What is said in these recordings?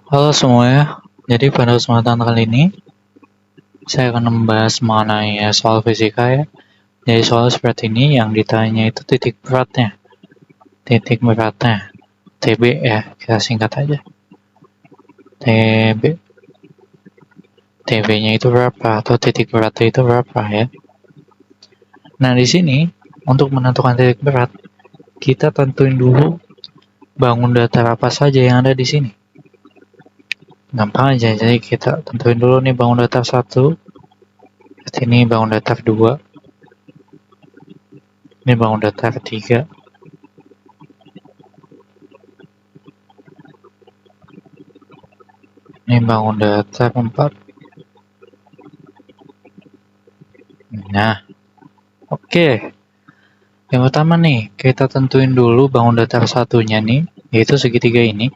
Halo semuanya, jadi pada kesempatan kali ini saya akan membahas mengenai soal fisika ya. Jadi soal seperti ini yang ditanya itu titik beratnya, TB ya, kita singkat aja. TB, TB-nya itu berapa atau titik beratnya itu berapa ya? Nah di sini untuk menentukan titik berat kita tentuin dulu bangun datar apa saja yang ada di sini. Gampang aja, jadi kita tentuin dulu nih bangun datar 1, ini bangun datar 2, ini bangun datar 3, ini bangun datar 4. Nah, oke. Yang pertama nih, kita tentuin dulu bangun datar satunya nih, yaitu segitiga ini.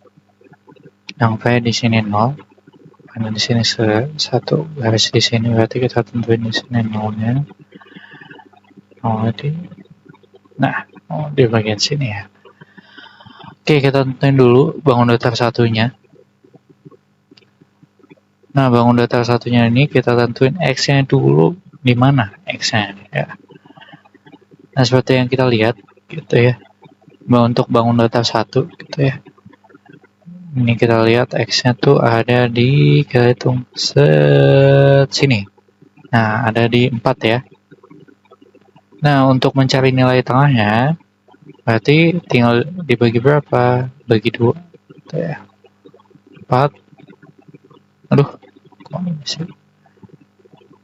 Yang P di sini 0, karena di sini 1 garis di sini, berarti kita tentuin di sini 0-nya. Nah, di bagian sini ya. Oke, kita tentuin dulu bangun datar satunya. Nah, bangun datar satunya ini kita tentuin X-nya dulu di mana X-nya ya. Nah, seperti yang kita lihat gitu ya. Untuk bangun datar 1 gitu ya. Ini kita lihat X-nya tuh ada di, kita hitung sini. Nah, ada di 4 ya. Nah, untuk mencari nilai tengahnya, berarti tinggal dibagi berapa? Bagi 2. Gitu ya. 4. Aduh, kok ini sih?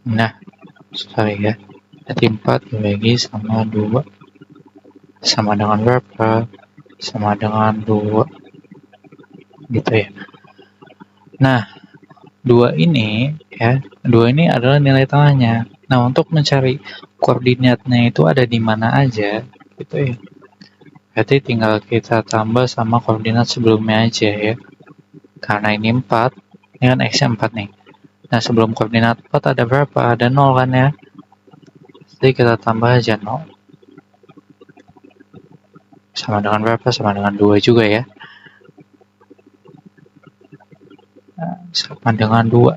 Nah, sorry ya. Berarti 4 dibagi sama 2. Sama dengan berapa? Sama dengan 2. Gitu ya. Nah, 2 ini ya, 2 ini adalah nilai tengahnya. Nah, untuk mencari koordinatnya itu ada di mana aja gitu ya. Berarti tinggal kita tambah sama koordinat sebelumnya aja ya. Karena ini 4, ini kan X-nya 4 nih. Nah, sebelum koordinat 4 ada berapa? Ada 0 kan ya. Jadi kita tambah aja 0. Sama dengan berapa? Sama dengan 2 juga ya. Sama dengan 2.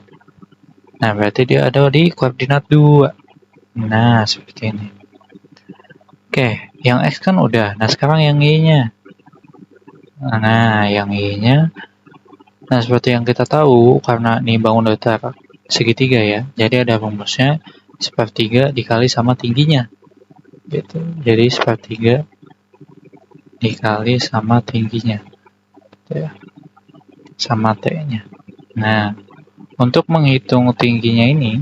Nah, berarti dia ada di koordinat 2. Nah, seperti ini. Oke, yang X kan udah. Nah, sekarang yang Y-nya. Nah, yang Y-nya. Nah, seperti yang kita tahu, karena ini bangun datar segitiga ya. Jadi ada rumusnya sepertiga dikali sama tingginya. Gitu. Jadi sepertiga dikali sama tingginya. Gitu ya. Sama T-nya. Nah, untuk menghitung tingginya ini,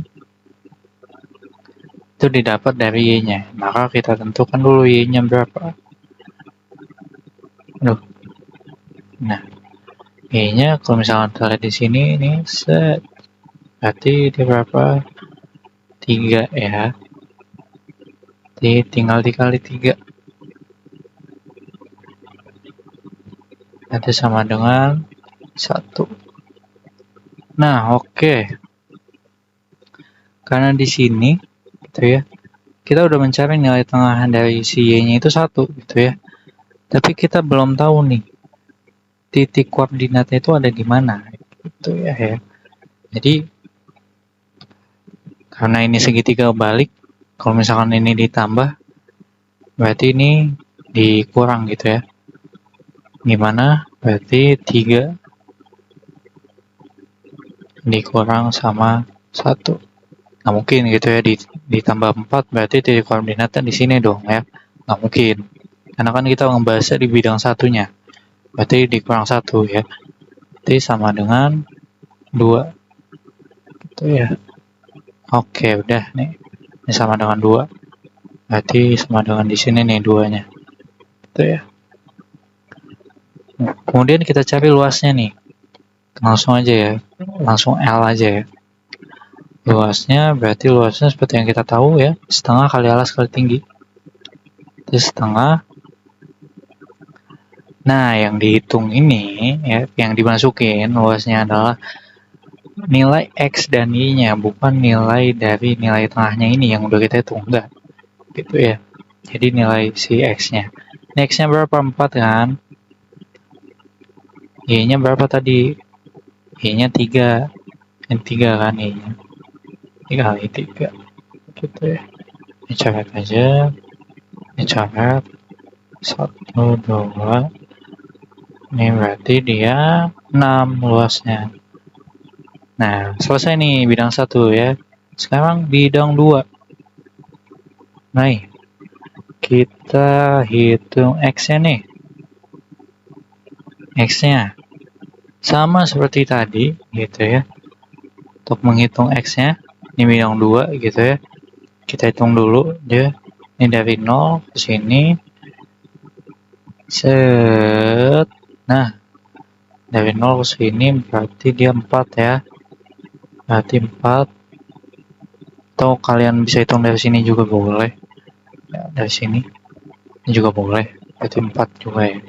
itu didapat dari Y-nya. Maka kita tentukan dulu Y-nya berapa. Nah, Y-nya kalau misalnya kita lihat di sini, ini set. Berarti dia berapa? 3 ya. Jadi tinggal dikali 3. Nanti sama dengan 1. Nah, oke. Karena di sini, gitu ya, kita udah mencari nilai tengah dari si Y-nya itu 1, gitu ya. Tapi kita belum tahu nih, titik koordinatnya itu ada di mana, gitu ya. Jadi, karena ini segitiga balik, kalau misalkan ini ditambah, berarti ini dikurang gitu ya. Gimana? Berarti 3 dikurang sama 1. Nggak mungkin gitu ya, ditambah 4 berarti titik koordinatnya di sini dong ya. Nggak mungkin. Karena kan kita ngebahasnya di bidang satunya. Berarti dikurang 1 ya. Berarti sama dengan 2. Gitu ya. Oke, udah nih. Ini sama dengan 2. Berarti sama dengan di sini nih 2-nya. Gitu ya. Kemudian kita cari luasnya nih. Langsung aja ya. Langsung L aja ya. Luasnya berarti luasnya seperti yang kita tahu ya. Setengah kali alas kali tinggi. Itu setengah. Nah, yang dihitung ini ya, yang dimasukin luasnya adalah nilai X dan Y-nya, bukan nilai dari nilai tengahnya ini yang udah kita hitung, enggak. Gitu ya. Jadi nilai si X-nya. Ini X-nya berapa? 4 kan? Y-nya berapa tadi? Y-nya 3. Ini 3 kan Y-nya. 3 kali 3. Gitu ya. Ini coret aja. Ini coret. 1, 2. Ini berarti dia 6 luasnya. Nah, selesai nih bidang 1 ya. Sekarang bidang 2. Nah, kita hitung X-nya nih. X-nya sama seperti tadi gitu ya. Untuk menghitung X-nya, ini bidang 2 gitu ya. Kita hitung dulu dia. Ini dari 0 ke sini. Set. Nah, dari 0 ke sini berarti dia 4 ya. Berarti 4. Atau kalian bisa hitung dari sini juga boleh. Ya, dari sini. Ini juga boleh. Berarti 4 juga ya.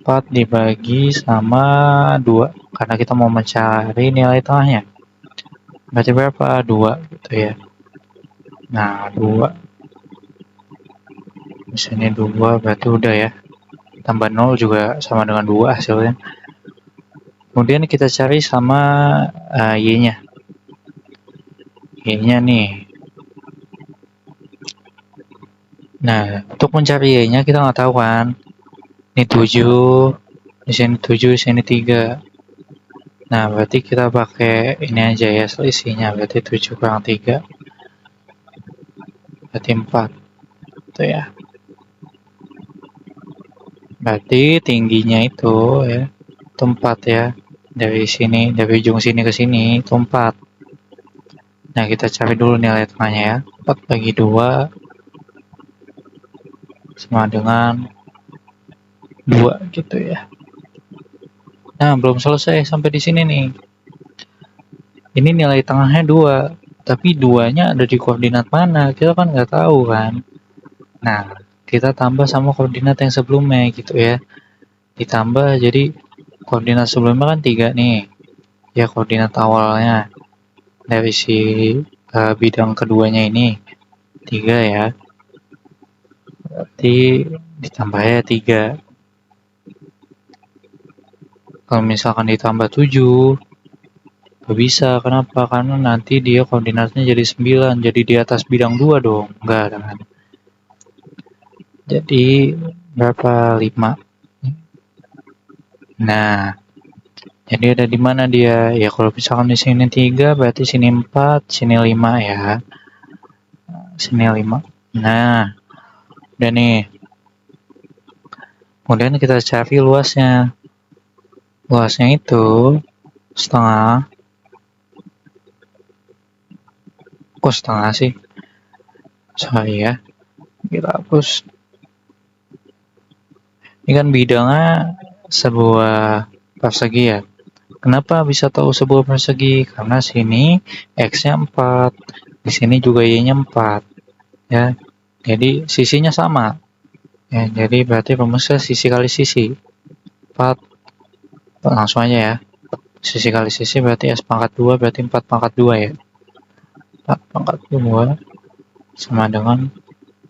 4 dibagi sama 2. Karena kita mau mencari nilai tengahnya. Berarti berapa? 2 gitu ya. Nah, 2. Misalnya 2 berarti udah ya. Tambah 0 juga sama dengan 2 hasilnya. Kemudian kita cari sama Y-nya. Y-nya nih. Nah, untuk mencari Y-nya kita nggak tahu kan. Ini 7, di sini 7, di sini 3. Nah, berarti kita pakai ini aja ya selisihnya. Berarti 7 kurang 3. Berarti 4. Itu ya. Berarti tingginya itu ya, itu 4 ya. Dari sini, dari ujung sini ke sini, itu 4. Nah, kita cari dulu nilai tengahnya ya. 4 bagi 2 sama dengan 2 gitu ya. Nah, belum selesai sampai di sini nih. Ini nilai tengahnya 2. Tapi 2-nya ada di koordinat mana? Kita kan nggak tahu kan. Nah, kita tambah sama koordinat yang sebelumnya gitu ya. Ditambah jadi koordinat sebelumnya kan 3 nih. Ya, koordinat awalnya dari si bidang keduanya ini 3 ya. Berarti ditambahnya 3. Kalau misalkan ditambah 7, gak bisa. Kenapa? Karena nanti dia koordinatnya jadi 9. Jadi di atas bidang 2 dong. Enggak kan. Jadi berapa? 5. Nah, jadi ada di mana dia? Ya kalau misalkan di sini 3, berarti sini 4, sini 5 ya. Sini 5. Nah, udah nih. Kemudian kita cari luasnya. Luasnya itu setengah. Kok setengah sih? Sorry ya. Kita hapus. Ini kan bidangnya sebuah persegi ya. Kenapa bisa tahu sebuah persegi? Karena sini X-nya 4. Di sini juga Y-nya 4. Ya. Jadi sisinya sama. Ya, jadi berarti rumusnya sisi kali sisi. 4. Langsung aja ya. Sisi kali sisi berarti S pangkat 2 berarti 4 pangkat 2 ya. 4 pangkat 2 sama dengan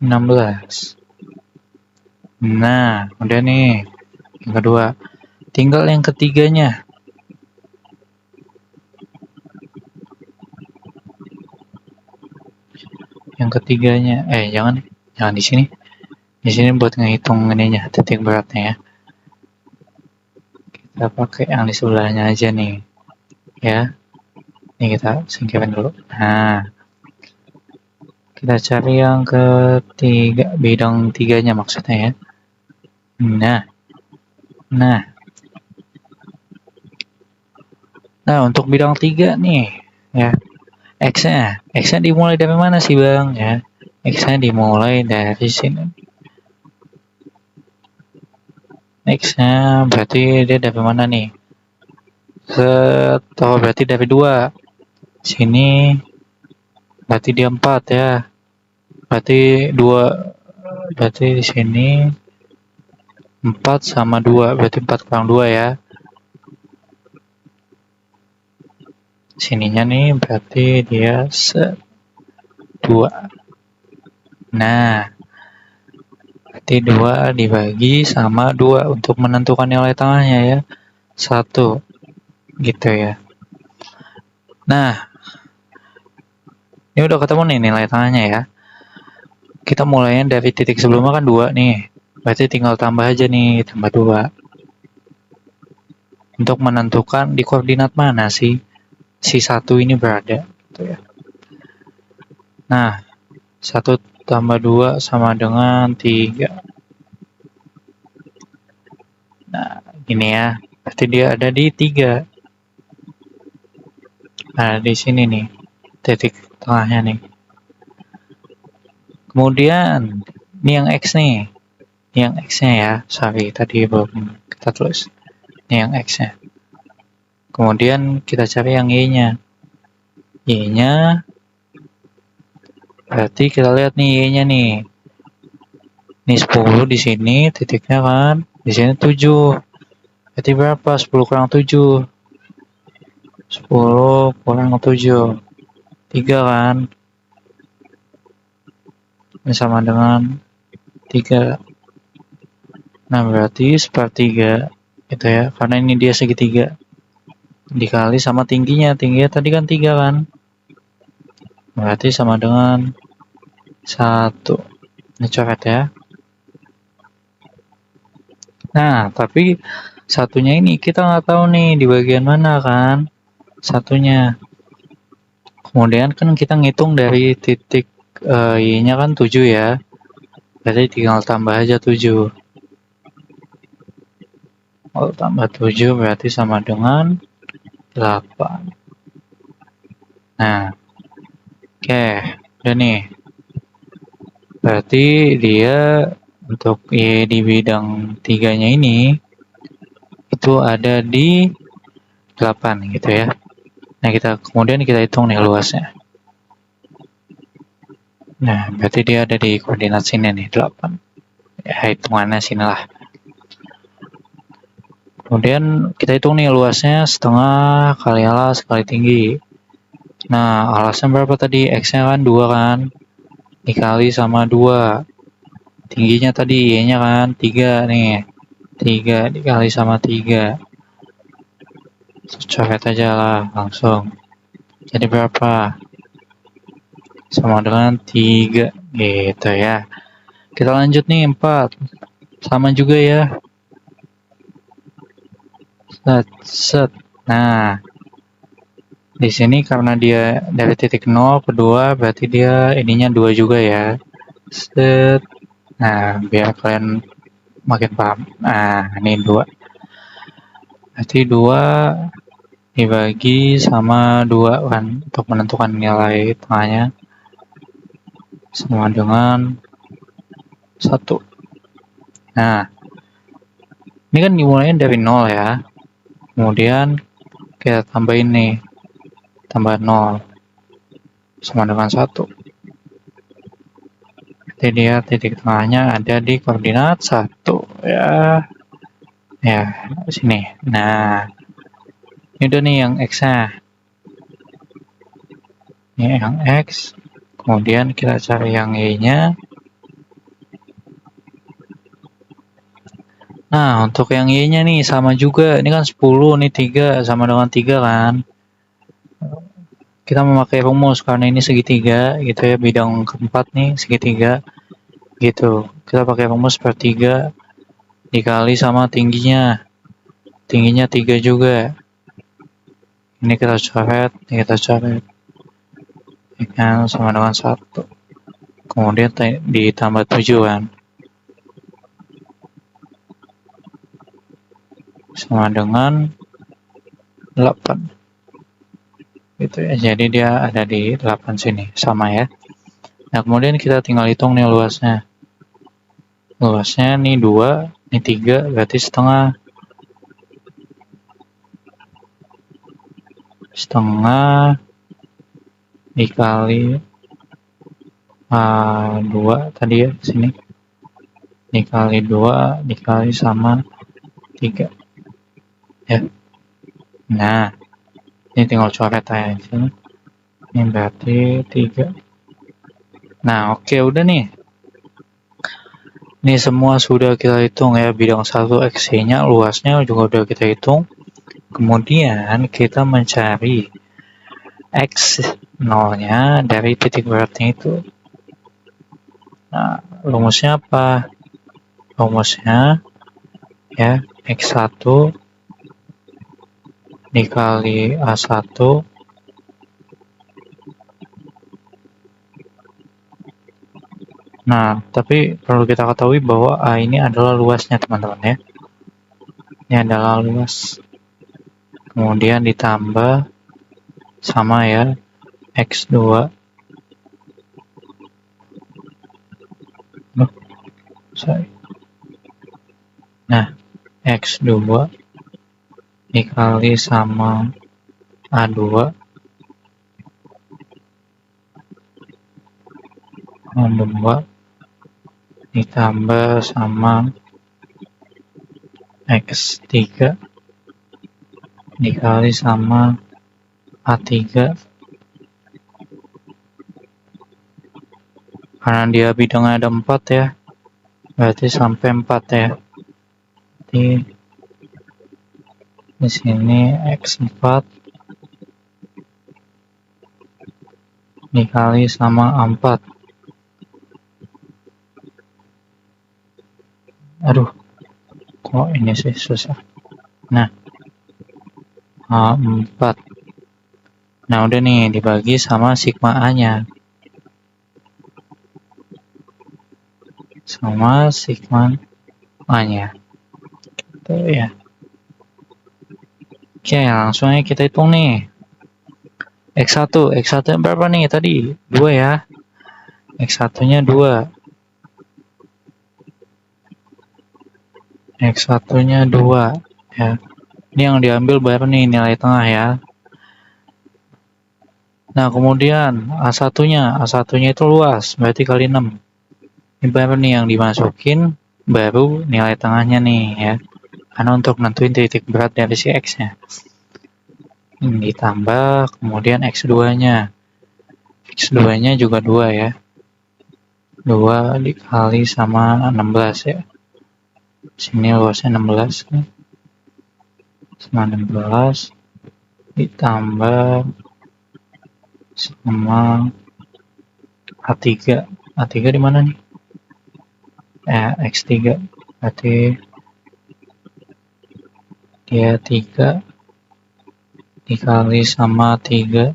16. Nah, udah nih. Yang kedua. Tinggal yang ketiganya. Yang ketiganya. Jangan di sini. Di sini buat ngehitung ininya, titik beratnya ya. Kita pakai yang di sebelahnya aja nih. Ya. Ini kita singkirin dulu. Nah. Kita cari yang ketiga, bidang 3-nya maksudnya ya. Nah, untuk bidang 3 nih, ya. X-nya dimulai dari mana sih, Bang? Ya. X-nya dimulai dari sini. X-nya berarti dia dari mana nih? Berarti dari 2. Sini berarti dia 4 ya. Berarti 2, berarti di sini 4 sama 2, berarti 4 kurang 2 ya. Sininya nih berarti dia 2. Nah, berarti 2 dibagi sama 2 untuk menentukan nilai tengahnya ya. 1 gitu ya. Nah, ini udah ketemu nih nilai tengahnya ya. Kita mulainya dari titik sebelumnya kan 2 nih. Berarti tinggal tambah aja nih, tambah 2. Untuk menentukan di koordinat mana sih si 1 ini berada. Gitu ya. Nah, 1 tambah 2 sama dengan 3. Nah, ini ya. Berarti dia ada di 3. Nah, di sini nih. Titik tengahnya nih. Kemudian, ini yang X nih. Ini yang X-nya ya. Sorry, tadi belum kita tulis. Ini yang X-nya. Kemudian kita cari yang Y-nya. Y-nya berarti kita lihat nih Y-nya nih. Ini 10 di sini titiknya kan. Di sini 7. Berarti berapa? 10 kurang 7. 10 kurang 7. 3 kan. Ini sama dengan 3. Nah, berarti sepertiga gitu ya. Karena ini dia segitiga. Dikali sama tingginya. Tingginya tadi kan 3 kan. Berarti sama dengan 1. Ini coret ya. Nah, tapi satunya ini kita nggak tahu nih di bagian mana kan satunya. Kemudian kan kita ngitung dari titik Y-nya kan 7 ya. Berarti tinggal tambah aja 7. Kalau tambah 7 berarti sama dengan 8. Nah, oke, udah nih. Berarti dia untuk Y di bidang 3-nya ini itu ada di 8 gitu ya. Nah, kemudian kita hitung nih luasnya. Nah, berarti dia ada di koordinat sini nih, 8. Ya, hitungannya sini lah. Kemudian kita hitung nih luasnya setengah kali alas kali tinggi. Nah, alasnya berapa tadi? X-nya kan 2 kan? Dikali sama 2. Tingginya tadi Y-nya kan 3 nih. 3 dikali sama 3. Coret aja lah langsung. Jadi berapa? Sama dengan 3 gitu ya. Kita lanjut nih 4. Sama juga ya. Set. Nah, di sini karena dia dari titik 0 ke 2 berarti dia ininya 2 juga ya. Set. Nah, biar kalian makin paham. Nah, ini 2. Berarti 2 dibagi sama 2 kan untuk menentukan nilai tengahnya sama dengan 1. Nah, ini kan dimulainya dari 0 ya. Kemudian kita tambahin nih. Tambah 0 sama dengan 1. Jadi dia titik tengahnya ada di koordinat 1 ya. Ya, sini. Nah, ini udah nih yang X-nya. Ini yang X. Kemudian kita cari yang Y-nya. Nah, untuk yang Y-nya nih sama juga. Ini kan 10, nih 3 sama dengan 3 kan. Kita memakai rumus karena ini segitiga gitu ya, bidang keempat nih segitiga gitu. Kita pakai rumus per 3 dikali sama tingginya. Tingginya 3 juga. Ini kita coret. Kan sama dengan 1. Kemudian ditambah 7 kan. Sama dengan 8. Gitu ya. Jadi dia ada di 8 sini, sama ya. Nah, kemudian kita tinggal hitung nih luasnya. Luasnya nih 2, nih 3, berarti setengah. Setengah dikali 2 tadi ya, sini. Dikali 2, dikali sama 3. Ya. Nah, ini tinggal coret aja. Ini berarti 3. Nah, oke, udah nih. Ini semua sudah kita hitung ya, bidang 1 XY-nya, luasnya juga udah kita hitung. kemudian kita mencari X0-nya dari titik beratnya itu. Nah, rumusnya apa? Rumusnya ya X1 dikali A1 Nah, tapi perlu kita ketahui bahwa A ini adalah luasnya, teman-teman ya. Ini adalah luas. Kemudian ditambah sama ya, X2. Nah, X2 dikali sama A2 ditambah sama X3 dikali sama A3. Karena dia bidangnya ada 4 ya, berarti sampai 4 ya. Di sini X4 dikali sama A4. Aduh, kok ini sih susah. Nah, A4. Nah, udah nih dibagi sama sigma A-nya. Sama sigma A-nya. Gitu ya. Oke, langsung aja kita hitung nih. X1 berapa nih tadi? 2 ya. X1-nya 2. X1-nya 2 ya. Ini yang diambil berapa nih nilai tengah ya. Nah, kemudian A1-nya itu luas, berarti kali 6. Ini berapa nih yang dimasukin, baru nilai tengahnya nih ya. Karena untuk nentuin titik berat dari si X-nya. Ditambah, kemudian X2-nya. X2-nya juga 2 ya. 2 dikali sama 16 ya. Sini luasnya 16 kan. Sama 16 ditambah sama A3. A3 di mana nih? X3 berarti dia 3 dikali sama 3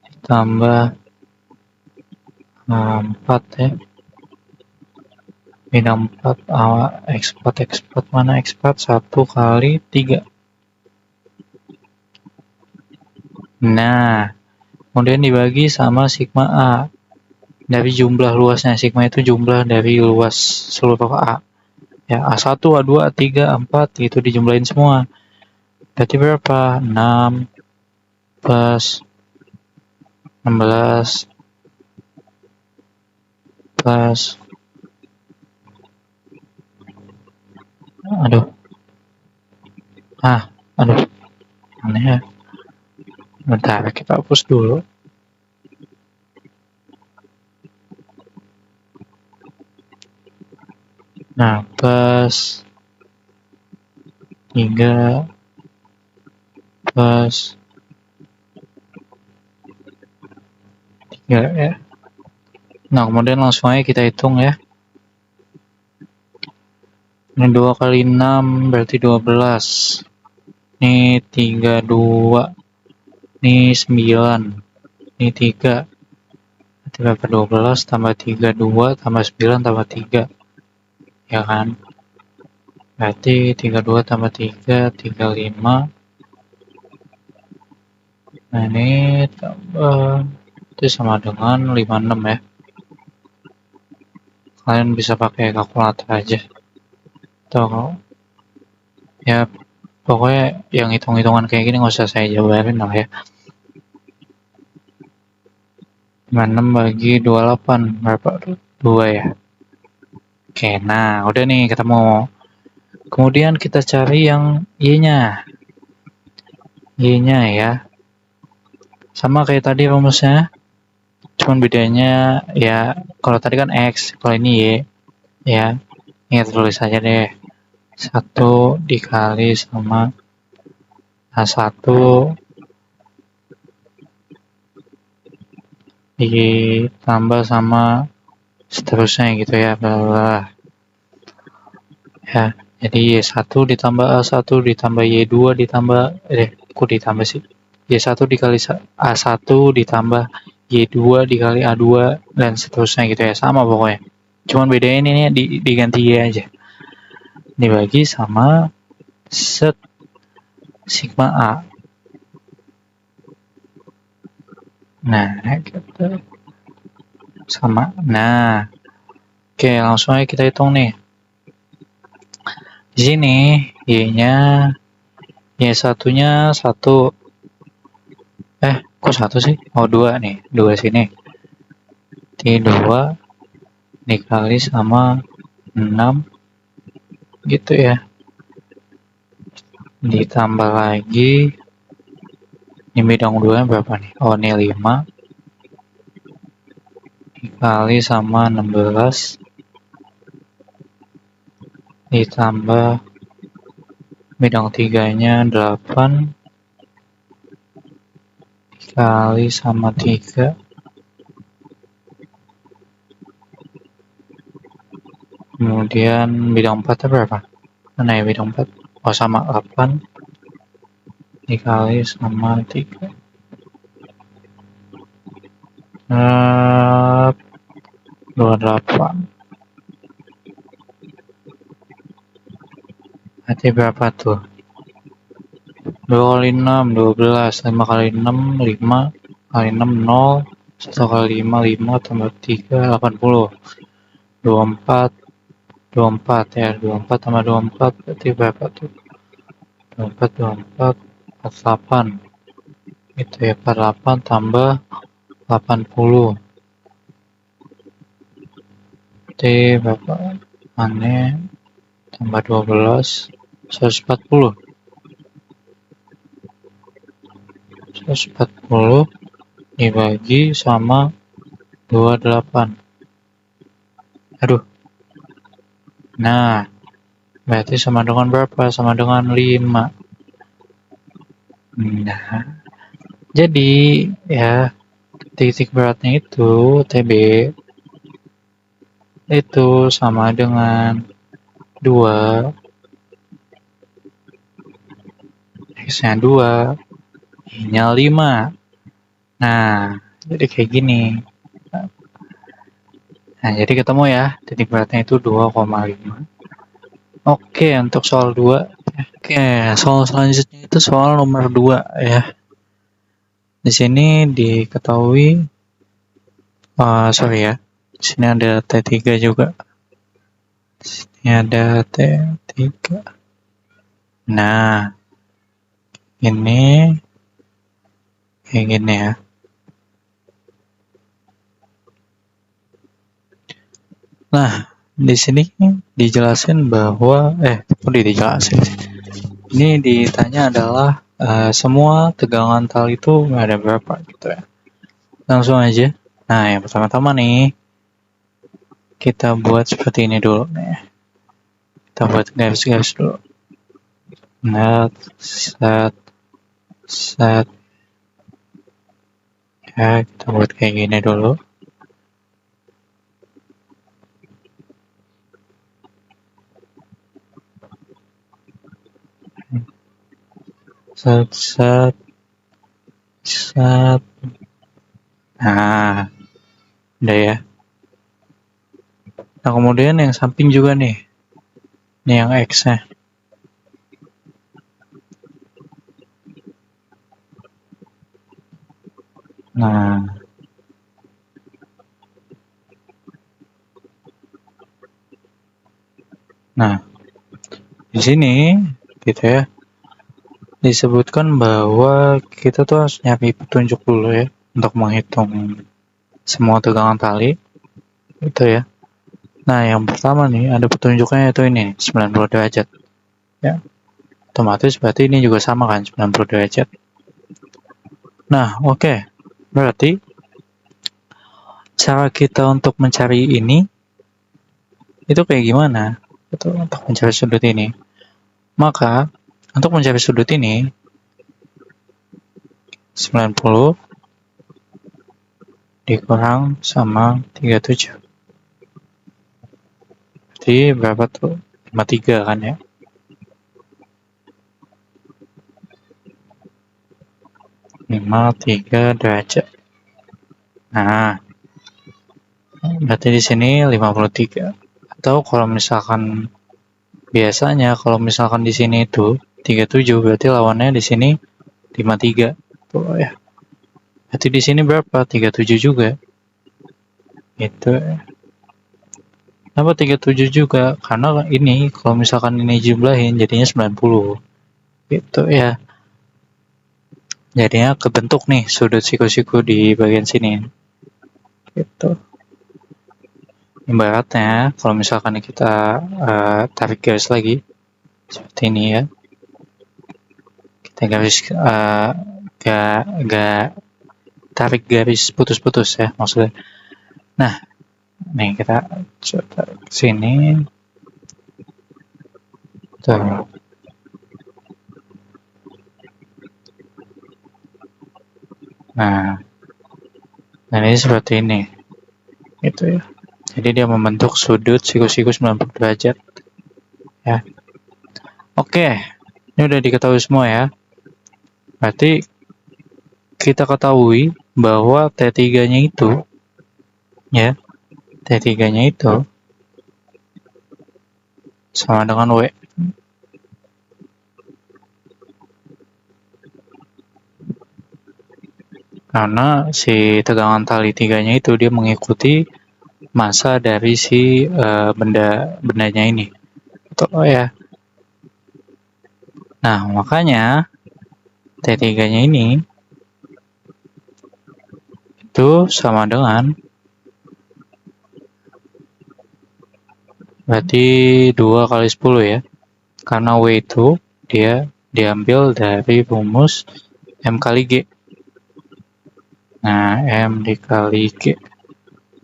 ditambah 4 ya. Beda 4, X4 mana X4? 1 kali 3. Nah, kemudian dibagi sama sigma A. Dari jumlah luasnya, sigma itu jumlah dari luas seluruh A. Ya, A1, A2, A3, A4 itu dijumlahin semua. Berarti berapa? 6 plus 16 plus aduh, aneh ya. Bentar, kita hapus dulu. Nah, plus 3 plus 3 ya. Nah, kemudian langsung aja kita hitung ya. Ini 2 kali 6 berarti 12. Ini 32. Ini 9. Ini 3. Berarti berapa? 12 tambah 3, 2 tambah 9 tambah 3. Ya kan? Berarti 32 tambah 3, 35. Nah, ini tambah itu sama dengan 56 ya. Kalian bisa pakai kalkulator aja. Atau ya pokoknya yang hitung-hitungan kayak gini nggak usah saya jabarin lah ya. 56 bagi 28 berapa? 2 ya. Oke, nah udah nih ketemu. Kemudian kita cari yang Y-nya. Y-nya ya. Sama kayak tadi rumusnya. Cuman bedanya ya kalau tadi kan X, kalau ini Y. Ya, ini tulis aja deh. 1 dikali sama A1 ditambah sama seterusnya gitu ya, bla bla. Ya, jadi Y1 ditambah A1 ditambah Y2 ditambah kok ditambah sih? Y1 dikali A1 ditambah Y2 dikali A2 dan seterusnya gitu ya, sama pokoknya. Cuman bedanya ini diganti Y aja. Dibagi sama set sigma A. Nah, gitu. Sama. Nah, oke, langsung aja kita hitung nih. Di sini Y-nya Y1-nya 1. Kok 1 sih? Oh, 2 nih. 2 sini. Di 2 dikali sama 6 gitu ya. Ditambah lagi ini bidang 2 berapa nih? Oh, ini 5 dikali sama 16 ditambah bidang 3-nya 8 dikali sama 3 kemudian bidang 4-nya berapa? Mana ya bidang 4? Oh, sama 8 dikali sama 3 28. Berarti berapa tuh? 2 kali 6, 12. 5 kali 6, 5 kali 6, 0. 1 kali 5, 5 tambah 3, 80. 24, 24 ya. 24 tambah 24 berarti berapa tuh? 24, 24, 48. Itu ya, 48 tambah 80. Berarti berapa? Aneh. Tambah 12, 140. 140 dibagi sama 28. Aduh. Nah, berarti sama dengan berapa? Sama dengan 5. Nah, jadi ya titik beratnya itu TB itu sama dengan 2 X-nya 2 Y-nya 5. Nah, jadi kayak gini. Nah, jadi ketemu ya, titik beratnya itu 2,5. Oke, untuk soal 2. Oke, soal selanjutnya itu soal nomor 2 ya. Di sini diketahui, sorry ya, di sini ada T3 juga. Di sini ada T3. Nah, ini kayak gini ya. Nah, di sini dijelasin bahwa dijelasin. Ini ditanya adalah semua tegangan tali itu ada berapa gitu ya. Langsung aja. Nah, yang pertama-tama nih kita buat seperti ini dulu nih. Kita buat garis-garis dulu. Nah, set. Ya, kita buat kayak gini dulu. Set. Nah, udah ya. Nah, kemudian yang samping juga nih. Ini yang X-nya. Nah, di sini gitu ya. Disebutkan bahwa kita tuh harus nyari petunjuk dulu ya untuk menghitung semua tegangan tali itu ya. Nah, yang pertama nih ada petunjuknya itu ini 90 derajat ya. Otomatis berarti ini juga sama kan 90 derajat. Nah, oke. Berarti cara kita untuk mencari ini itu kayak gimana? Itu untuk mencari sudut ini. Maka untuk mencari sudut ini 90 dikurang sama 37. Jadi berapa tuh? 53 kan ya? 53 derajat. Nah, berarti di sini 53. Atau kalau misalkan biasanya kalau misalkan di sini itu 37, berarti lawannya di sini 53. Tuh ya. Berarti di sini berapa? 37 juga. Itu. Kenapa 37 juga? Karena ini kalau misalkan ini jumlahin jadinya 90. Gitu ya. Jadinya kebentuk nih sudut siku-siku di bagian sini. Gitu. Ibaratnya kalau misalkan kita tarik garis lagi seperti ini ya. Kita garis gak tarik garis putus-putus ya maksudnya. Nah, nih kita coba ke sini. Tuh. Nah, dan ini seperti ini. Gitu ya. Jadi dia membentuk sudut siku-siku 90 derajat. Ya. Oke, ini udah diketahui semua ya. Berarti kita ketahui bahwa T3-nya itu ya, T3-nya itu sama dengan W. Karena si tegangan tali 3-nya itu dia mengikuti massa dari si bendanya ini. Oh ya. Nah, makanya T3-nya ini itu sama dengan berarti 2 kali 10 ya. Karena W itu dia diambil dari rumus M kali G. Nah, M dikali G.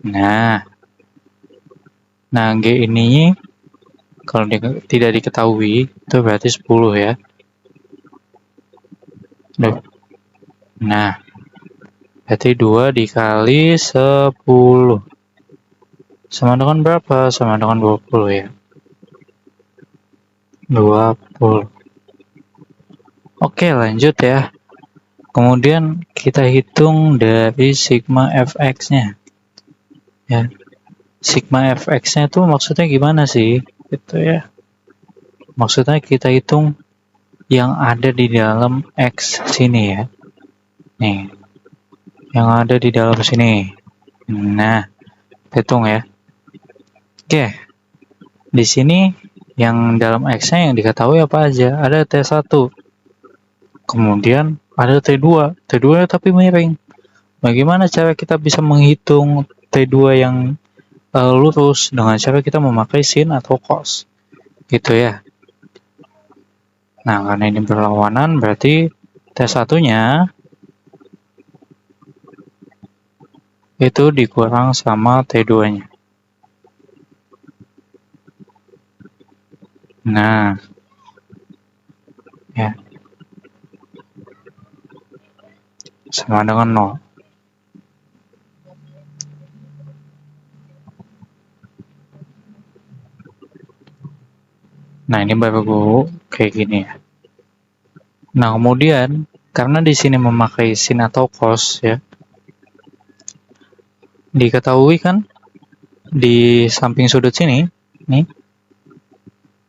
Nah, G ini kalau tidak diketahui itu berarti 10 ya. Nah, berarti 2 dikali 10. Sama dengan berapa? Sama dengan 20 ya. 20. Oke, lanjut ya. Kemudian kita hitung dari sigma fx-nya. Ya. Sigma fx-nya itu maksudnya gimana sih? Gitu ya. Maksudnya kita hitung yang ada di dalam X sini ya. Nih. Yang ada di dalam sini. Nah, hitung ya. Oke. Di sini yang dalam X-nya yang diketahui apa aja? Ada T1. Kemudian ada T2. T2 tapi miring. Bagaimana cara kita bisa menghitung T2 yang lurus dengan cara kita memakai sin atau cos? Gitu ya. Nah, karena ini berlawanan berarti T1-nya itu dikurang sama T2-nya. Nah, ya. Sama dengan 0. Nah, ini baru kayak gini ya. Nah, kemudian karena di sini memakai sin atau cos ya. Diketahui kan di samping sudut sini nih.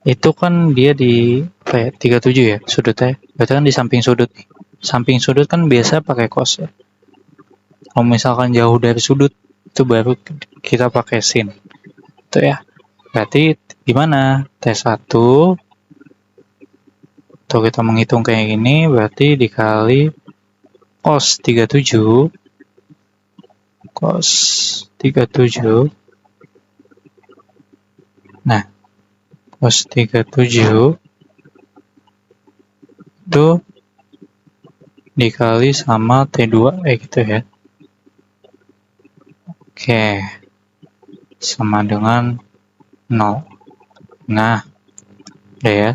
Itu kan dia di 37 ya sudutnya. Berarti kan di samping sudut nih. Samping sudut kan biasa pakai cos ya. Kalau misalkan jauh dari sudut itu baru kita pakai sin. Itu ya. Berarti gimana? T1 atau kita menghitung kayak gini berarti dikali cos 37 nah cos 37 itu dikali sama T2 gitu ya. Oke, sama dengan 0. Nah, udah ya.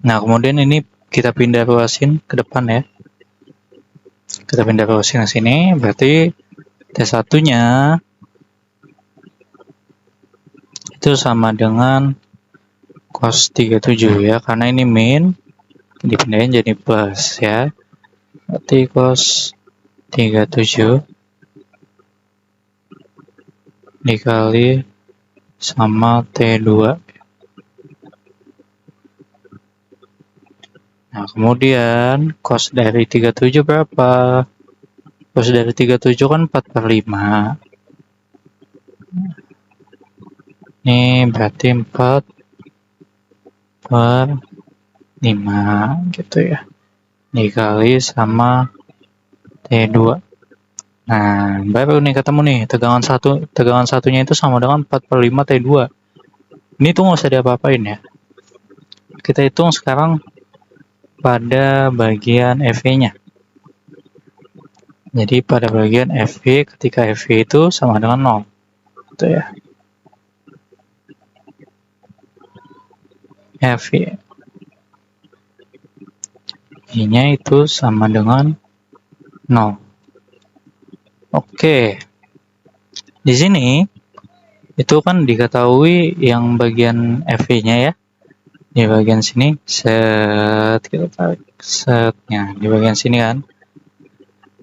Nah, kemudian ini kita pindah ruasin ke depan ya. Kita pindah ke sini, berarti T1 nya itu sama dengan cos 37 ya, karena ini min dipindahin jadi plus ya, berarti cos 37 dikali sama T2. Nah, kemudian cos dari 37 berapa? Cos dari 37 kan 4/5. Ini berarti 4/5 gitu ya. Dikali sama T2. Nah, baru nih ketemu nih, tegangan satunya itu sama dengan 4/5 T2. Ini tuh nggak usah diapa-apain ya. Kita hitung sekarang pada bagian FV-nya. Jadi pada bagian FV, ketika FV itu sama dengan 0. Gitu ya. FV I-nya itu sama dengan 0. Oke. Di sini itu kan diketahui yang bagian FV-nya ya. Di bagian sini set, kita tarik setnya di bagian sini kan.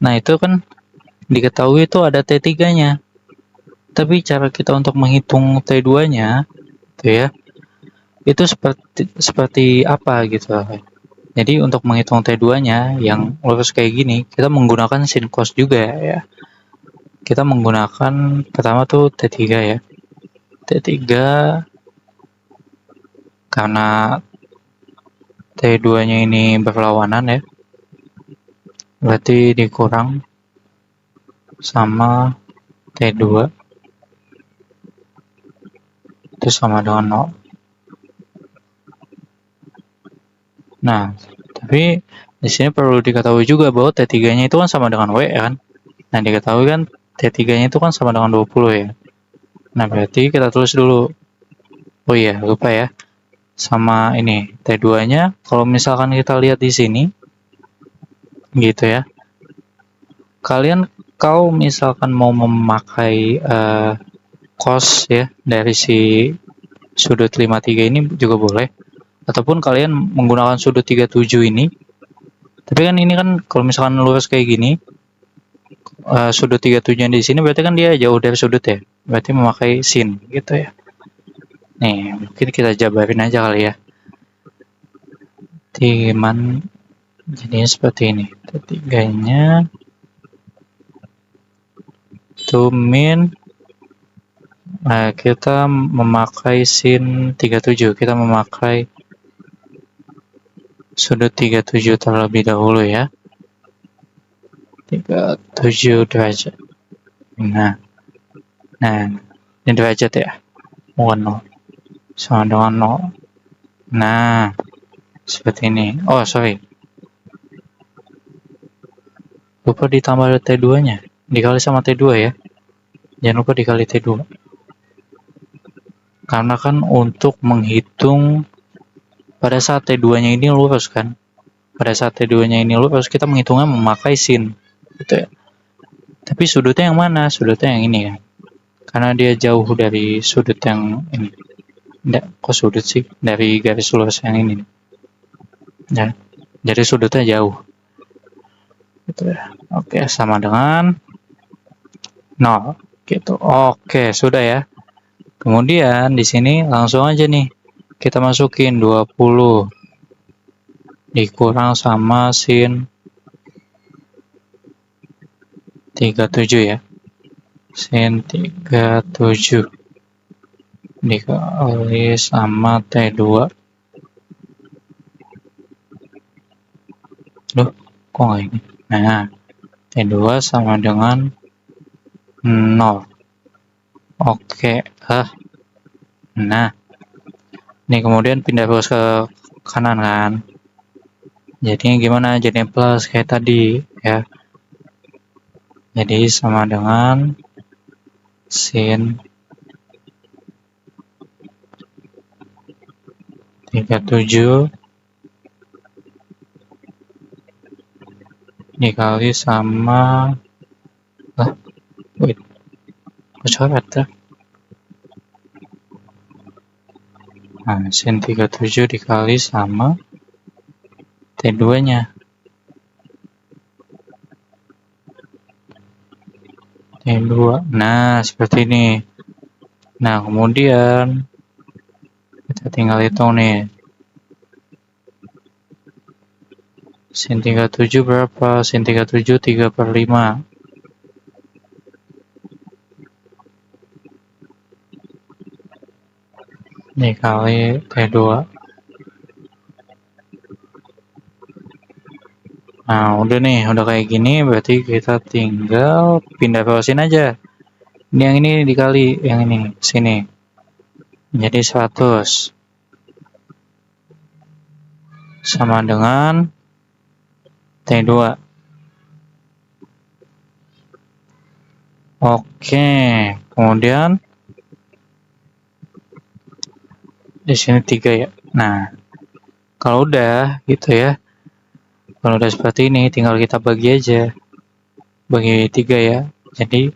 Nah, itu kan diketahui itu ada T3-nya. Tapi cara kita untuk menghitung T2-nya itu ya, itu seperti apa gitu. Jadi untuk menghitung T2-nya yang lurus kayak gini, kita menggunakan sin cos juga ya. Kita menggunakan pertama tuh T3 ya. T3 karena T2-nya ini berlawanan ya. Berarti dikurang sama T2 itu sama dengan 0. Nah, tapi di sini perlu diketahui juga bahwa T3-nya itu kan sama dengan W kan. Nah, diketahui kan T3-nya itu kan sama dengan 20 ya. Nah, berarti kita tulis dulu. Oh iya, lupa ya. Sama ini, T2-nya kalau misalkan kita lihat di sini gitu ya. Kalau misalkan mau memakai cos ya dari si sudut 53 ini juga boleh. Ataupun kalian menggunakan sudut 37 ini. Tapi kan ini kan kalau misalkan lurus kayak gini, sudut 37 di sini berarti kan dia jauh dari sudut ya. Berarti memakai sin gitu ya. Nih, mungkin kita jabarin aja kali ya. Timan jadinya seperti ini. Ketiganya itu min. Nah, kita memakai sin 37. Kita memakai sudut 37 terlebih dahulu ya. 37 derajat. Nah, ini derajat ya. Bukan 0. Sama dengan 0. Nah, seperti ini. Oh, sorry. Lupa ditambah T2-nya. Dikali sama T2 ya. Jangan lupa dikali T2. Karena kan untuk menghitung pada saat T2-nya ini lurus kan. Pada saat T2-nya ini lurus, kita menghitungnya memakai sin. Gitu ya. Tapi sudutnya yang mana? Sudutnya yang ini ya. Karena dia jauh dari sudut yang ini. Kok sudut sih? Dari garis lurus yang ini. Ya. Jadi sudutnya jauh. Gitu ya. Oke, sama dengan 0. Gitu. Oke, sudah ya. Kemudian di sini langsung aja nih. Kita masukin 20 dikurang sama sin 37 ya. Sin 37 dikali sama T2. Loh, kok nggak ini? Nah, T2 sama dengan 0. Oke, nah, ini kemudian pindah terus ke kanan kan. Jadinya gimana? Jadinya plus kayak tadi ya. Jadi sama dengan sin 37 dikali sama wait, coret ya. Nah, sin 37 dikali sama T2 nya T2. Nah, seperti ini. Nah, kemudian kita tinggal hitung nih. Sin 37 berapa? Sin 37 3/5. Dikali T2. Nah, udah nih, udah kayak gini, berarti kita tinggal pindah ke sini aja. Ini yang ini dikali, yang ini, sini. Jadi 100. Sama dengan T2. Oke, kemudian di sini 3 ya. Nah, kalau udah gitu ya. Kalau udah seperti ini, tinggal kita bagi aja. Bagi 3 ya. Jadi,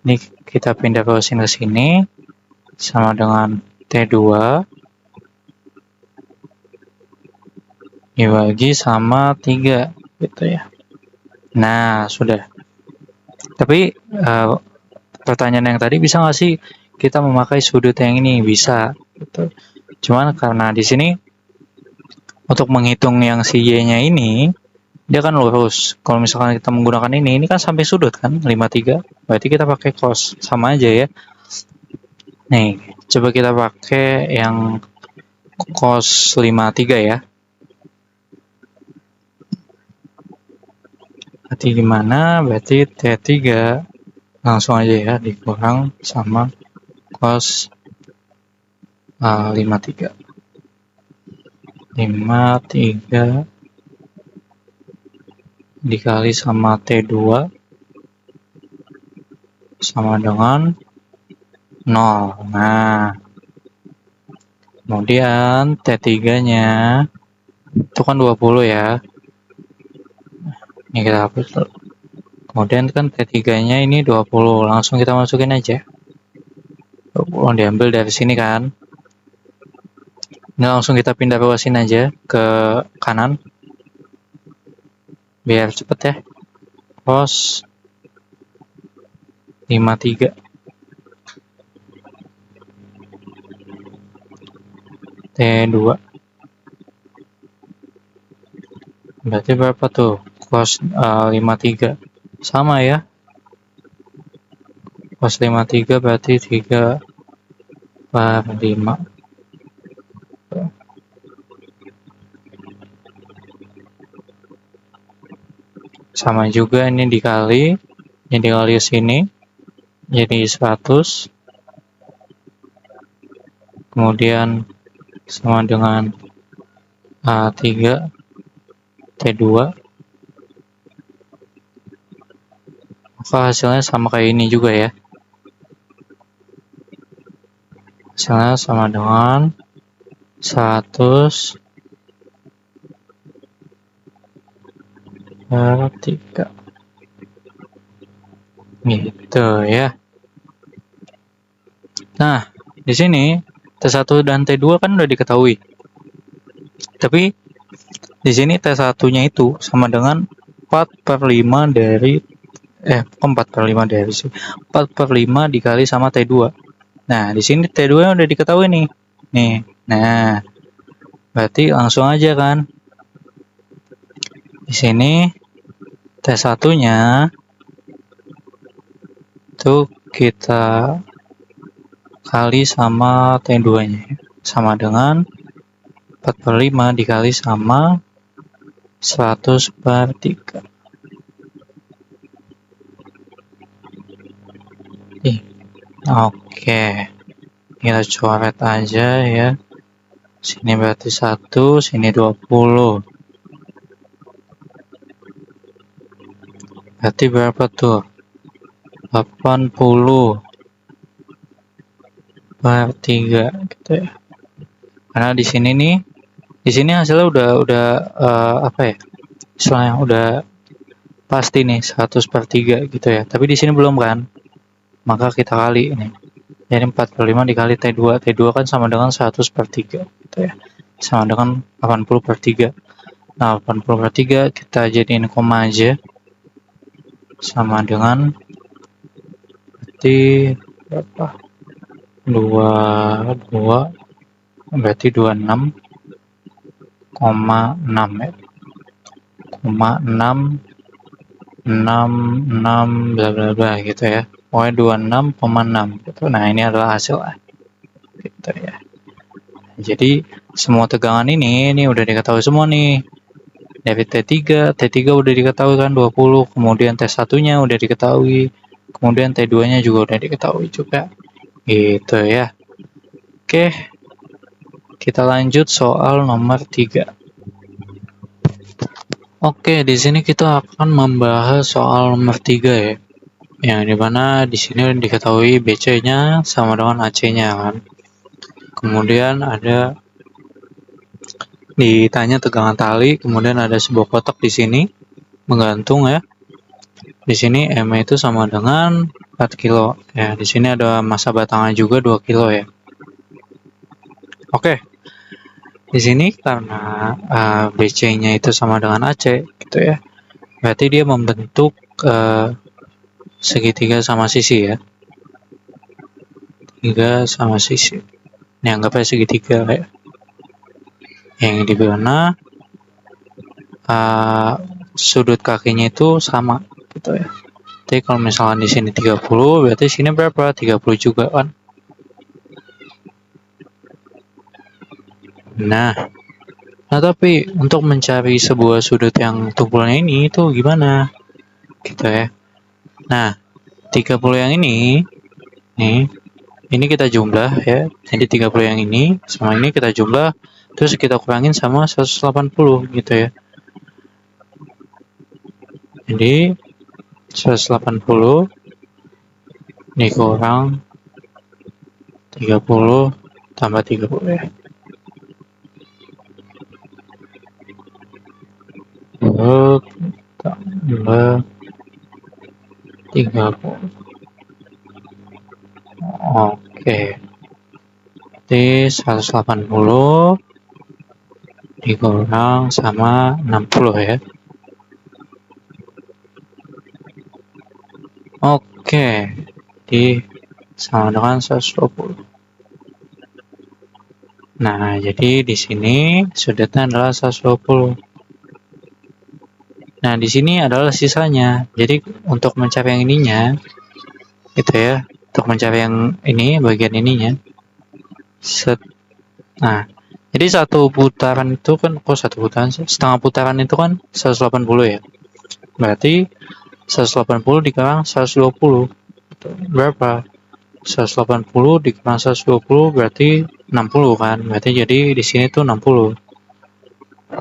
ini kita pindah ke sini sama dengan T2 dibagi sama 3 gitu ya. Nah, sudah. Tapi pertanyaan yang tadi, bisa nggak sih kita memakai sudut yang ini? Bisa gitu. Cuman karena di sini untuk menghitung yang si Y-nya ini, dia kan lurus. Kalau misalkan kita menggunakan ini kan sampai sudut kan, 53. Berarti kita pakai cos, sama aja ya. Nih, coba kita pakai yang cos 53 ya. Berarti gimana? Berarti T3 langsung aja ya, dikurang sama cos 53. 53 dikali sama T2 sama dengan 0. Nah, kemudian T3 nya itu kan 20 ya. Ini kita hapus dulu. Kemudian kan T3 nya ini 20, langsung kita masukin aja. 20 diambil dari sini kan. Ini langsung kita pindah ke sini aja, ke kanan. Biar cepet ya. Cos 53. T2. Berarti berapa tuh? Cos 53. Sama ya. Cos 53 berarti 3/5. Sama juga ini dikali sini jadi 100, kemudian sama dengan 3 T2, maka hasilnya sama kayak ini juga ya. Hasilnya sama dengan 100 per 3 gitu ya. Nah, di sini T1 dan T2 kan udah diketahui. Tapi di sini T1-nya itu sama dengan 4/5 dari 4/5 dari sih. 4/5 dikali sama T2. Nah, di sini T2 udah diketahui nih. Nih. Nah, berarti langsung aja kan. Di sini T1-nya itu kita kali sama T2-nya, sama dengan 4/5 dikali sama 100/3. Oke, kita coret aja ya. Sini berarti 1, sini 20. Berarti berapa tuh? 80/3 gitu ya. Karena di sini nih, di sini hasilnya udah apa ya? Istilahnya udah pasti nih 100/3 gitu ya. Tapi di sini belum kan, maka kita kali ini. Jadi 45 dikali T2. T2 kan sama dengan 100/3 gitu ya. Sama dengan 80/3. Nah, 80/3 kita jadiin koma aja. Sama dengan berarti berapa? 2 berarti 26,6 ya. 6 bla bla bla gitu ya. Pokoknya 26,6 gitu. Nah, ini adalah hasil gitu ya. Jadi semua tegangan ini udah diketahui semua nih. Dari T3 udah diketahui kan 20, kemudian T1-nya udah diketahui, kemudian T2-nya juga udah diketahui juga. Gitu ya. Oke. Kita lanjut soal nomor 3. Oke, di sini kita akan membahas soal nomor 3 ya. Yang dimana di sini diketahui BC-nya sama dengan AC-nya kan. Kemudian ada ditanya tegangan tali, kemudian ada sebuah kotak di sini menggantung ya. Di sini M itu sama dengan 4 kilo. Ya, di sini ada massa batangan juga 2 kilo ya. Oke. Di sini karena BC-nya itu sama dengan AC gitu ya. Berarti dia membentuk segitiga sama sisi ya. 3 sama sisi. Ini anggapnya segitiga ya. Yang di mana sudut kakinya itu sama gitu ya. Jadi kalau misalnya di sini 30, berarti sini berapa? 30 juga kan. Nah, tapi untuk mencari sebuah sudut yang tumpulnya ini itu gimana? Gitu ya. Nah, 30 yang ini kita jumlah ya. Jadi 30 yang ini sama ini kita jumlah, terus kita kurangin sama 180 gitu ya. Jadi 180 dikurang 30 tambah 30 ya. Tambah 30. Oke. Jadi 180 dikurang sama 60 ya. Oke. Jadi sama dengan 120. Nah, jadi di sini sudutnya adalah 120. Nah, di sini adalah sisanya. Jadi untuk mencari yang ininya gitu ya. Untuk mencari yang ini, bagian ininya. Nah, jadi satu putaran itu kan, satu putaran sih? Setengah putaran itu kan 180 ya. Berarti 180 dikurang 120. Berapa? 180 dikurang 120 berarti 60 kan. Berarti jadi di sini tuh 60.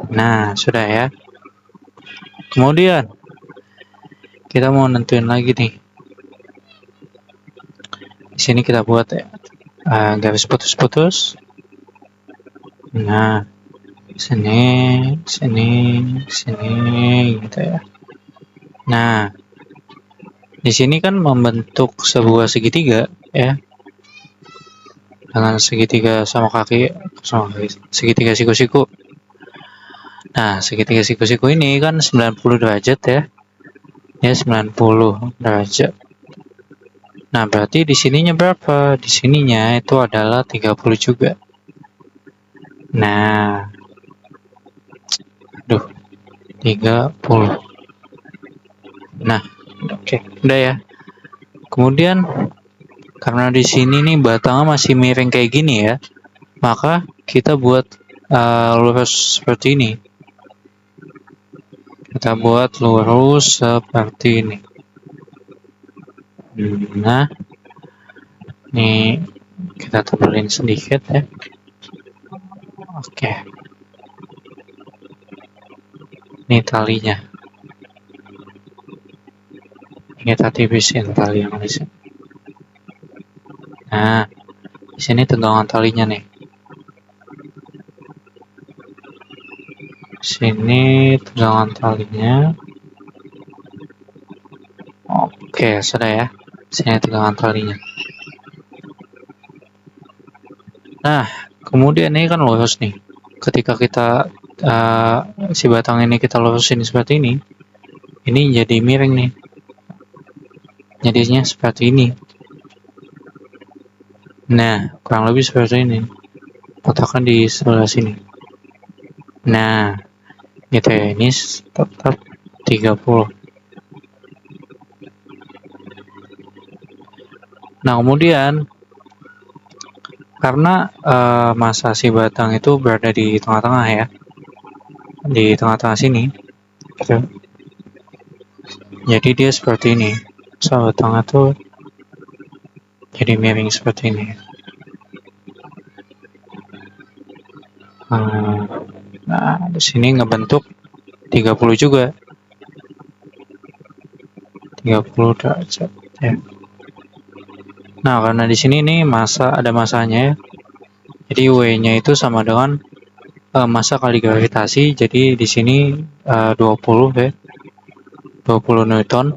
Nah, sudah ya. Kemudian kita mau nentuin lagi nih. Di sini kita buat ya, garis putus-putus. Nah, sini gitu ya. Nah, di sini kan membentuk sebuah segitiga ya. Dengan segitiga sama segitiga siku-siku. Nah, segitiga siku-siku ini kan 90 derajat ya. Ya, 90 derajat. Nah, berarti di sininya berapa? Di sininya itu adalah 30 juga. Nah, 30. Nah, oke, udah ya. Kemudian karena di sini nih batangnya masih miring kayak gini ya, maka kita buat lurus seperti ini. Kita buat lurus seperti ini. Nah, ini kita tebelin sedikit ya. Oke. Ini talinya. Kita tipisin tali yang di sini. Nah, di sini tegangan talinya nih. Sini tegangan talinya. Oke, sudah ya. Sini tegangan talinya. Nah, kemudian ini kan lurus nih. Ketika kita si batang ini kita lurusin seperti ini jadi miring nih. Jadinya seperti ini. Nah, kurang lebih seperti ini. Letakkan di sebelah sini. Nah, gitu ya. Ini tetap 30. Nah, kemudian karena masa si batang itu berada di tengah-tengah ya, di tengah-tengah sini, gitu. Jadi dia seperti ini. So, batangnya tuh jadi miring seperti ini. Nah, di sini ngebentuk 30 juga. 30 derajat ya. Nah, karena di sini nih ada masanya ya. Jadi W-nya itu sama dengan massa kali gravitasi. Jadi di sini 20 ya. 20 Newton.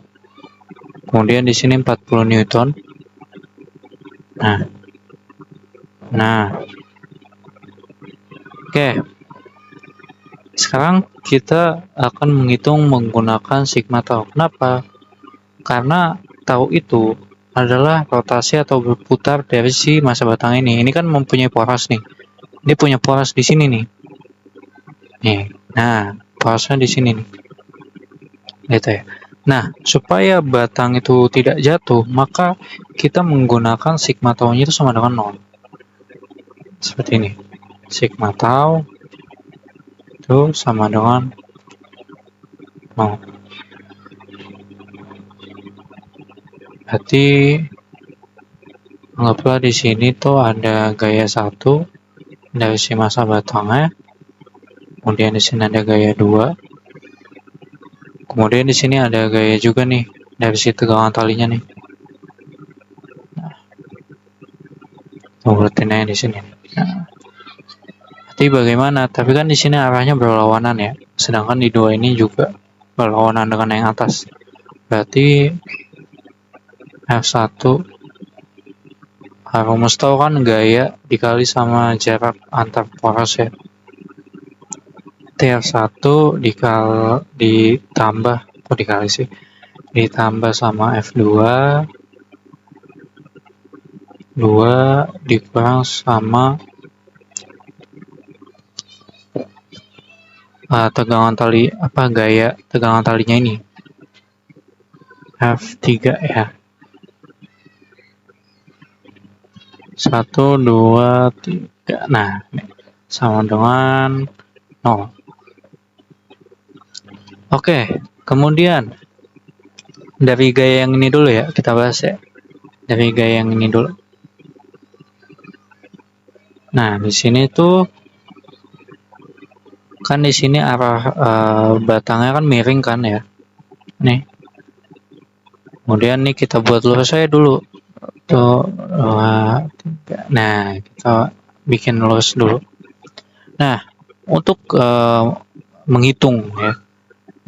Kemudian di sini 40 Newton. Nah. Oke. Sekarang kita akan menghitung menggunakan sigma tau. Kenapa? Karena tau itu adalah rotasi atau berputar dari si massa batang ini. Ini kan mempunyai poros nih. Ini punya poros di sini nih. Nah, porosnya di sini nih. Gitu ya. Nah, supaya batang itu tidak jatuh, maka kita menggunakan sigma tau-nya itu sama dengan 0. Seperti ini. Sigma tau itu sama dengan 0. Berarti anggaplah di sini tuh ada gaya 1 dari si massa batangnya. Kemudian di sini ada gaya 2. Kemudian di sini ada gaya juga nih dari si tegangan talinya nih. Urutin aja di sini. Nah, berarti bagaimana? Tapi kan di sini arahnya berlawanan ya. Sedangkan di 2 ini juga berlawanan dengan yang atas. Berarti F1 rumus tau kan gaya dikali sama jarak antar poros ya. F1 ditambah sama F2 dikurang sama tegangan tali gaya tegangan talinya ini F3 ya. 1, 2, 3. Nah, sama dengan 0. Oke, kemudian dari gaya yang ini dulu ya, kita bahas ya. Dari gaya yang ini dulu. Nah, di sini tuh kan di sini arah batangnya kan miring kan ya. Nih. Kemudian nih kita buat lurus saya dulu. Tuh, 2, 3. Nah, kita bikin lurus dulu. Nah, untuk menghitung ya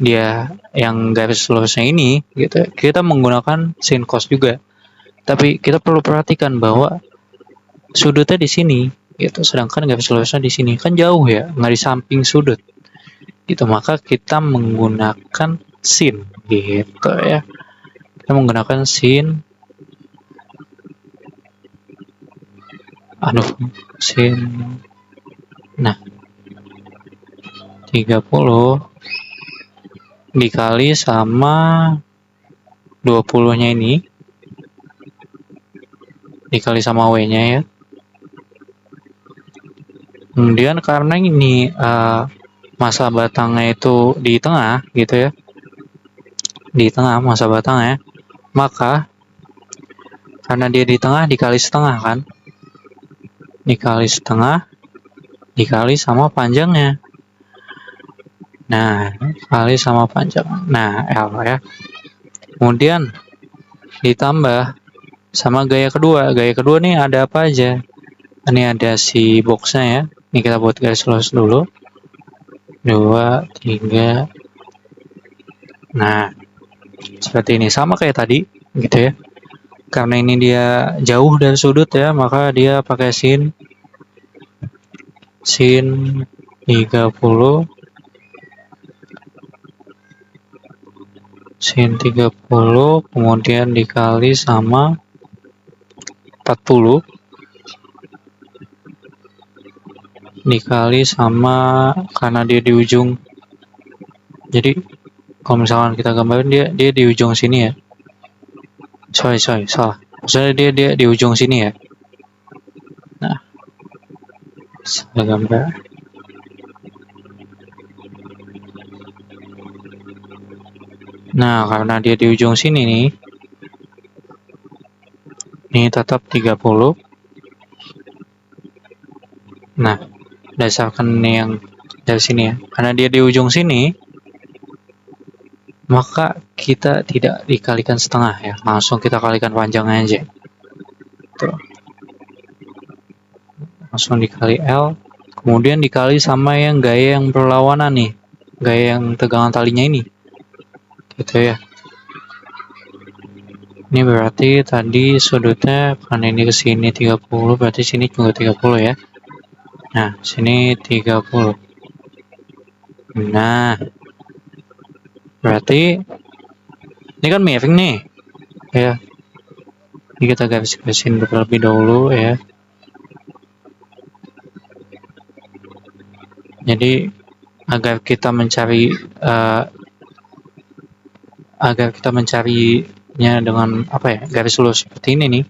dia yang garis lurusnya ini gitu, kita menggunakan sin cos juga. Tapi kita perlu perhatikan bahwa sudutnya di sini gitu, sedangkan garis lurusnya di sini kan jauh ya, nggak di samping sudut gitu, maka kita menggunakan sin gitu ya. Kita menggunakan sin nah 30 dikali sama 20 nya ini dikali sama W nya ya. Kemudian karena ini massa batangnya itu di tengah gitu ya, di tengah massa batangnya, maka karena dia di tengah dikali setengah kan, dikali setengah dikali sama panjangnya. Nah, kali sama panjang. Nah, L ya. Kemudian ditambah sama gaya kedua. Gaya kedua nih ada apa aja? Ini ada si boxnya ya. Ini kita buat garis lurus dulu. 2, 3. Nah, seperti ini, sama kayak tadi gitu ya. Karena ini dia jauh dari sudut ya, maka dia pakai sin 30 kemudian dikali sama 40 dikali sama, karena dia di ujung, jadi kalau misalkan kita gambarin dia di ujung sini ya, salah, maksudnya dia di ujung sini ya. Nah, saya gambar. Nah, karena dia di ujung sini nih, ini tetap 30. Nah, berdasarkan yang dari sini ya, karena dia di ujung sini, maka kita tidak dikalikan setengah ya, langsung kita kalikan panjangnya aja. Tuh. Langsung dikali L, kemudian dikali sama yang gaya yang berlawanan nih, gaya yang tegangan talinya ini. Gitu ya. Ini berarti tadi sudutnya, karena ini ke sini 30, berarti sini juga 30 ya. Nah, sini 30. Nah, berarti ini kan miring nih. Ya. Ini kita garis-garisin terlebih dahulu ya. Jadi agar kita mencarinya dengan apa ya, garis lurus seperti ini nih,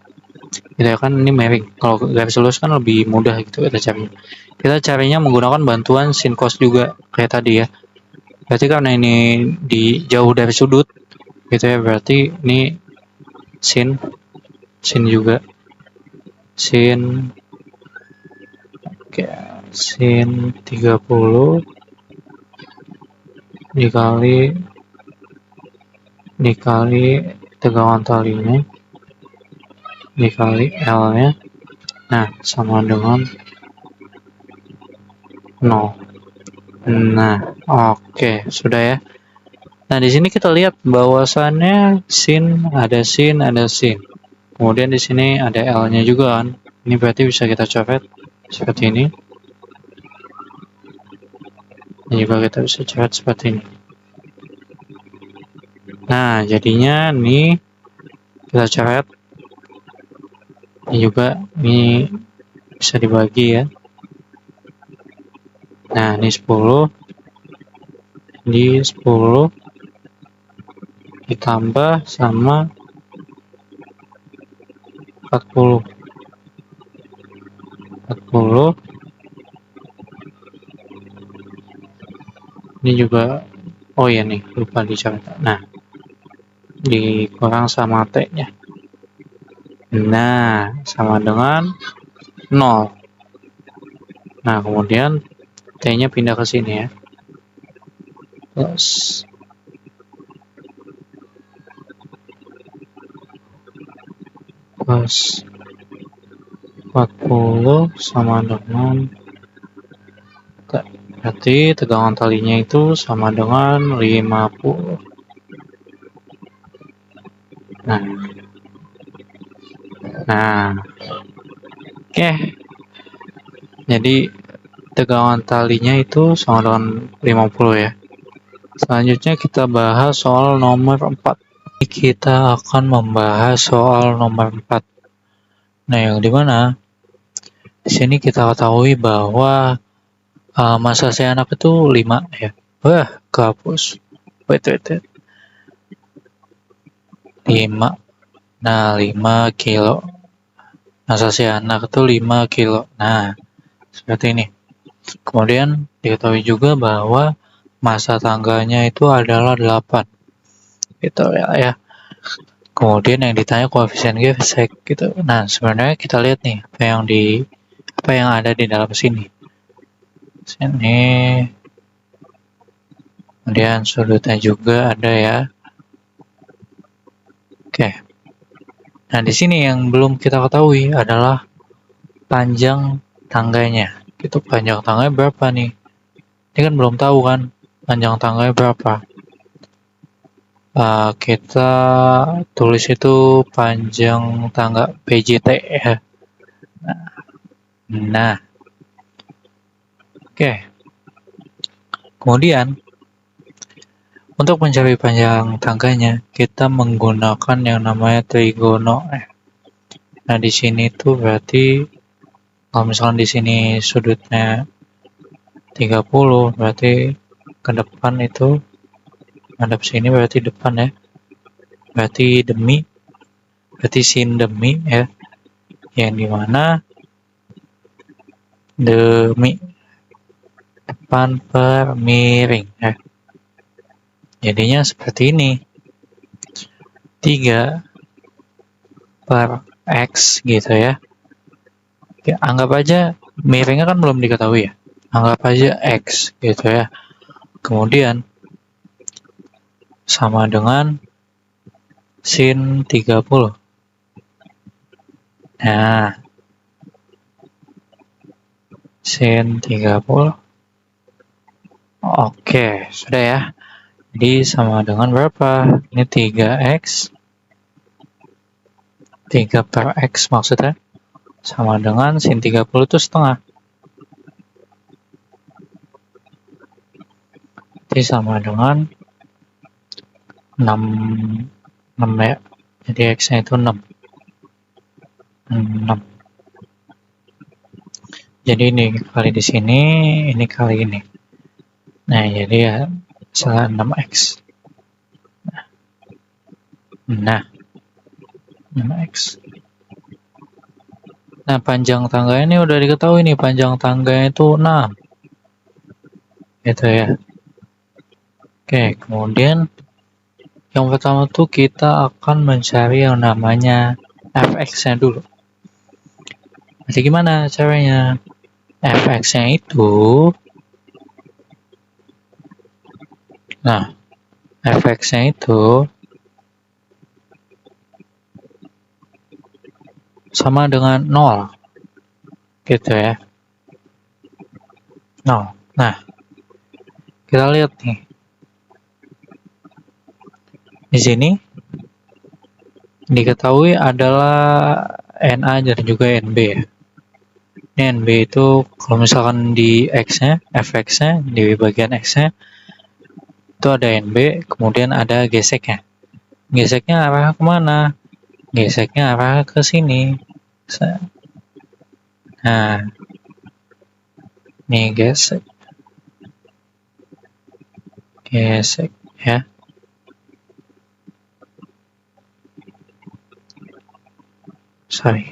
gitu kan, ini miring. Kalau garis lurus kan lebih mudah gitu kita carinya. Kita carinya menggunakan bantuan sin cos juga kayak tadi ya. Berarti karena ini di jauh dari sudut gitu ya, berarti ini sin juga sin, oke, sin 30 dikali tegangan talinya dikali L nya, nah sama dengan 0. Nah, oke, sudah ya. Nah, di sini kita lihat bahwasannya sin, kemudian di sini ada L-nya juga kan. Ini berarti bisa kita coret seperti ini. Ini juga kita bisa coret seperti ini. Nah, jadinya nih kita coret. Ini juga ini bisa dibagi ya. Nah, ini 10. Ini 10 ditambah sama 40. Ini juga, oh ya nih, lupa dicoret. Nah, dikurang sama T-nya. Nah, sama dengan 0. Nah, kemudian T-nya pindah ke sini ya. Plus 40 sama dengan, berarti tegangan talinya itu sama dengan 50. Nah, oke. Jadi tegangan talinya itu sama dengan 50 ya. Selanjutnya kita bahas soal nomor 4. Kita akan membahas soal nomor 4. Nah, yang dimana di sini kita ketahui bahwa massa si anak itu 5 ya. Wah, kehapus. Wait. 5. Nah, 5 kilo. Massa si anak itu 5 kilo. Nah, seperti ini. Kemudian diketahui juga bahwa massa tangganya itu adalah 8. Gitu ya. Kemudian yang ditanya koefisien gesek gitu. Nah, sebenarnya kita lihat nih apa yang ada di dalam sini. Kemudian sudutnya juga ada ya. Oke. Nah, di sini yang belum kita ketahui adalah panjang tangganya. Gitu, panjang tangganya berapa nih? Ini kan belum tahu kan panjang tangganya berapa. Kita tulis itu panjang tangga PJT ya. Nah, oke. Kemudian untuk mencari panjang tangganya, kita menggunakan yang namanya trigono. Nah, di sini tuh berarti kalau misalkan di sini sudutnya 30, berarti ke depan itu hadap sini berarti depan ya. Berarti sin demi ya. Yang dimana demi depan per miring ya. Jadinya seperti ini. 3 per X gitu ya. Oke, anggap aja miringnya kan belum diketahui ya. Anggap aja X gitu ya. Kemudian sama dengan sin 30. Nah, sin 30. Oke, sudah ya. Jadi sama dengan berapa? Ini 3X. 3 per X maksudnya. Sama dengan sin 30 itu setengah. Jadi sama dengan 6 ya. Jadi X-nya itu 6. Jadi ini kali di sini, ini kali ini. Nah, jadi ya salah 6X. Nah, 6X. Nah, panjang tangganya ini udah diketahui nih, panjang tangganya itu 6. Gitu ya. Oke, kemudian yang pertama tuh kita akan mencari yang namanya fx-nya dulu. Jadi gimana caranya? Fx-nya itu, nah, fx-nya itu sama dengan 0. Gitu ya. 0. Nah, kita lihat nih. Di sini diketahui adalah NA dan juga NB ya. Ini NB itu kalau misalkan di X-nya, fx-nya, di bagian X-nya itu ada NB, kemudian ada geseknya. Geseknya arah kemana? Geseknya arah ke sini. Nah, nih gesek. Gesek ya. Sorry.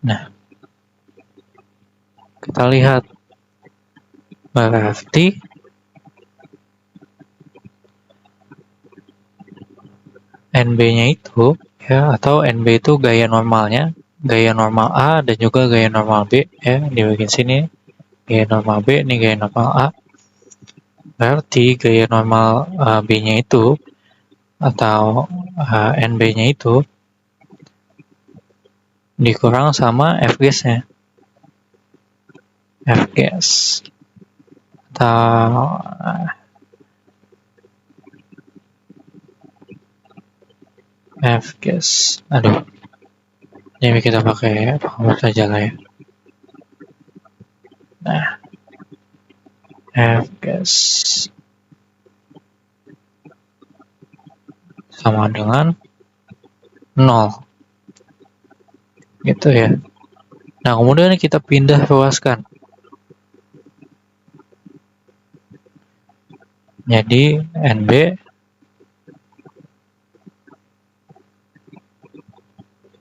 Nah, kita lihat berarti NB-nya itu ya, atau NB itu gaya normalnya, gaya normal A dan juga gaya normal B ya, di bagian sini gaya normal B, ini gaya normal A. Berarti gaya normal B-nya itu atau NB-nya itu dikurang sama F-gas-nya. F-gas atau F-gas. Aduh. Ini kita pakai penghambat saja lah ya. Nah, F-gas sama dengan 0. Gitu ya. Nah, kemudian kita pindah ruaskan. Jadi NB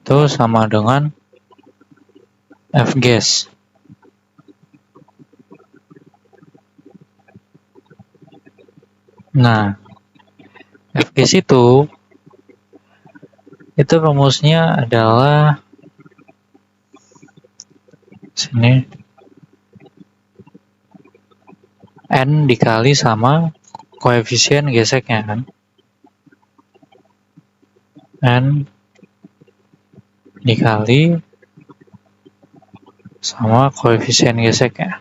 itu sama dengan F-gas. Nah, F-gas itu rumusnya adalah sini N dikali sama koefisien geseknya kan. N dikali sama koefisien geseknya.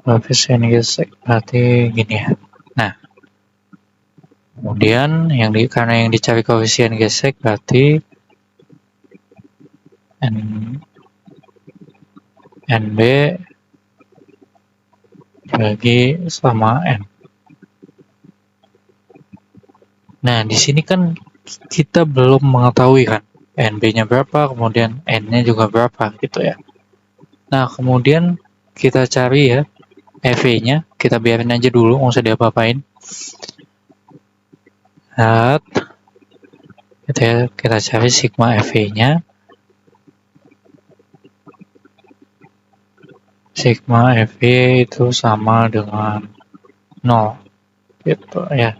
koefisien gesek berarti gini ya. Nah, kemudian karena yang dicari koefisien gesek berarti NB bagi sama N. Nah, di sini kan kita belum mengetahui kan NB-nya berapa, kemudian N-nya juga berapa gitu ya. Nah, kemudian kita cari ya EV-nya, kita biarin aja dulu, nggak usah diapa-apain. Lihat, kita cari sigma EV-nya. Sigma EV itu sama dengan 0 gitu ya.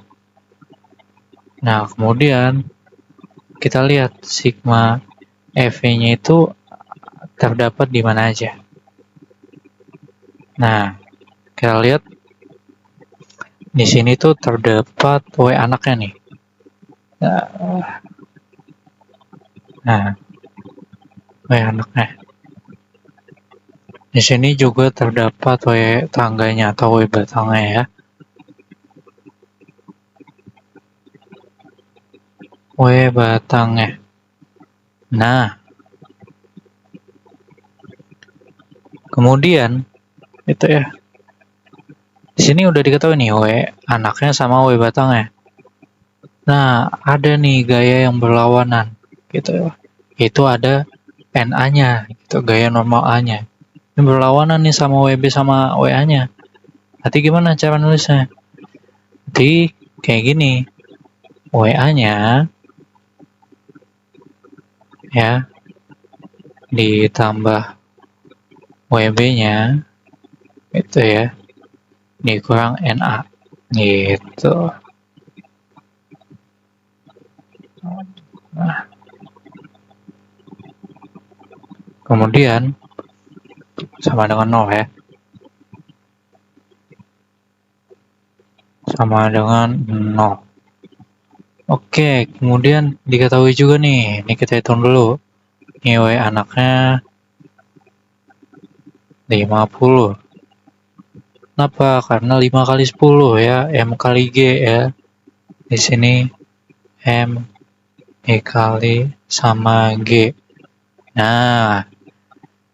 Nah, kemudian kita lihat sigma EV-nya itu terdapat di mana aja. Nah, kita lihat di sini tuh terdapat W anaknya nih. Nah, W anaknya. Di sini juga terdapat W tangganya atau W batangnya ya. W batangnya. Nah, kemudian itu ya. Di sini udah diketahui nih W anaknya sama W batangnya. Nah, ada nih gaya yang berlawanan gitu ya. Itu ada NA-nya, gitu, gaya normal A-nya. Ini berlawanan nih sama WB sama WA-nya. Nanti gimana cara nulisnya? Nanti kayak gini. WA-nya ya ditambah WB-nya itu ya dikurang NA gitu. Nah, kemudian sama dengan 0 ya. Sama dengan 0. Oke, kemudian diketahui juga nih. Ini kita hitung dulu. Ini W anaknya 50. Kenapa? Karena 5 kali 10 ya, M kali G ya. Di sini M dikali sama G. Nah,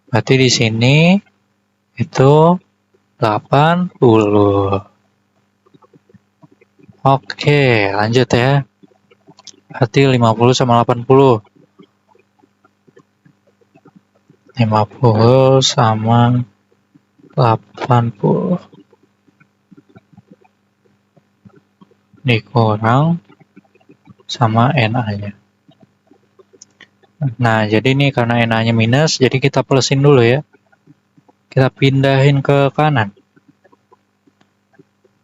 berarti di sini itu 80. Oke, lanjut ya. Berarti 50 sama 80. 50 sama 80 dikurang sama NA-nya. Nah, jadi ini karena NA-nya minus, jadi kita plusin dulu ya. Kita pindahin ke kanan.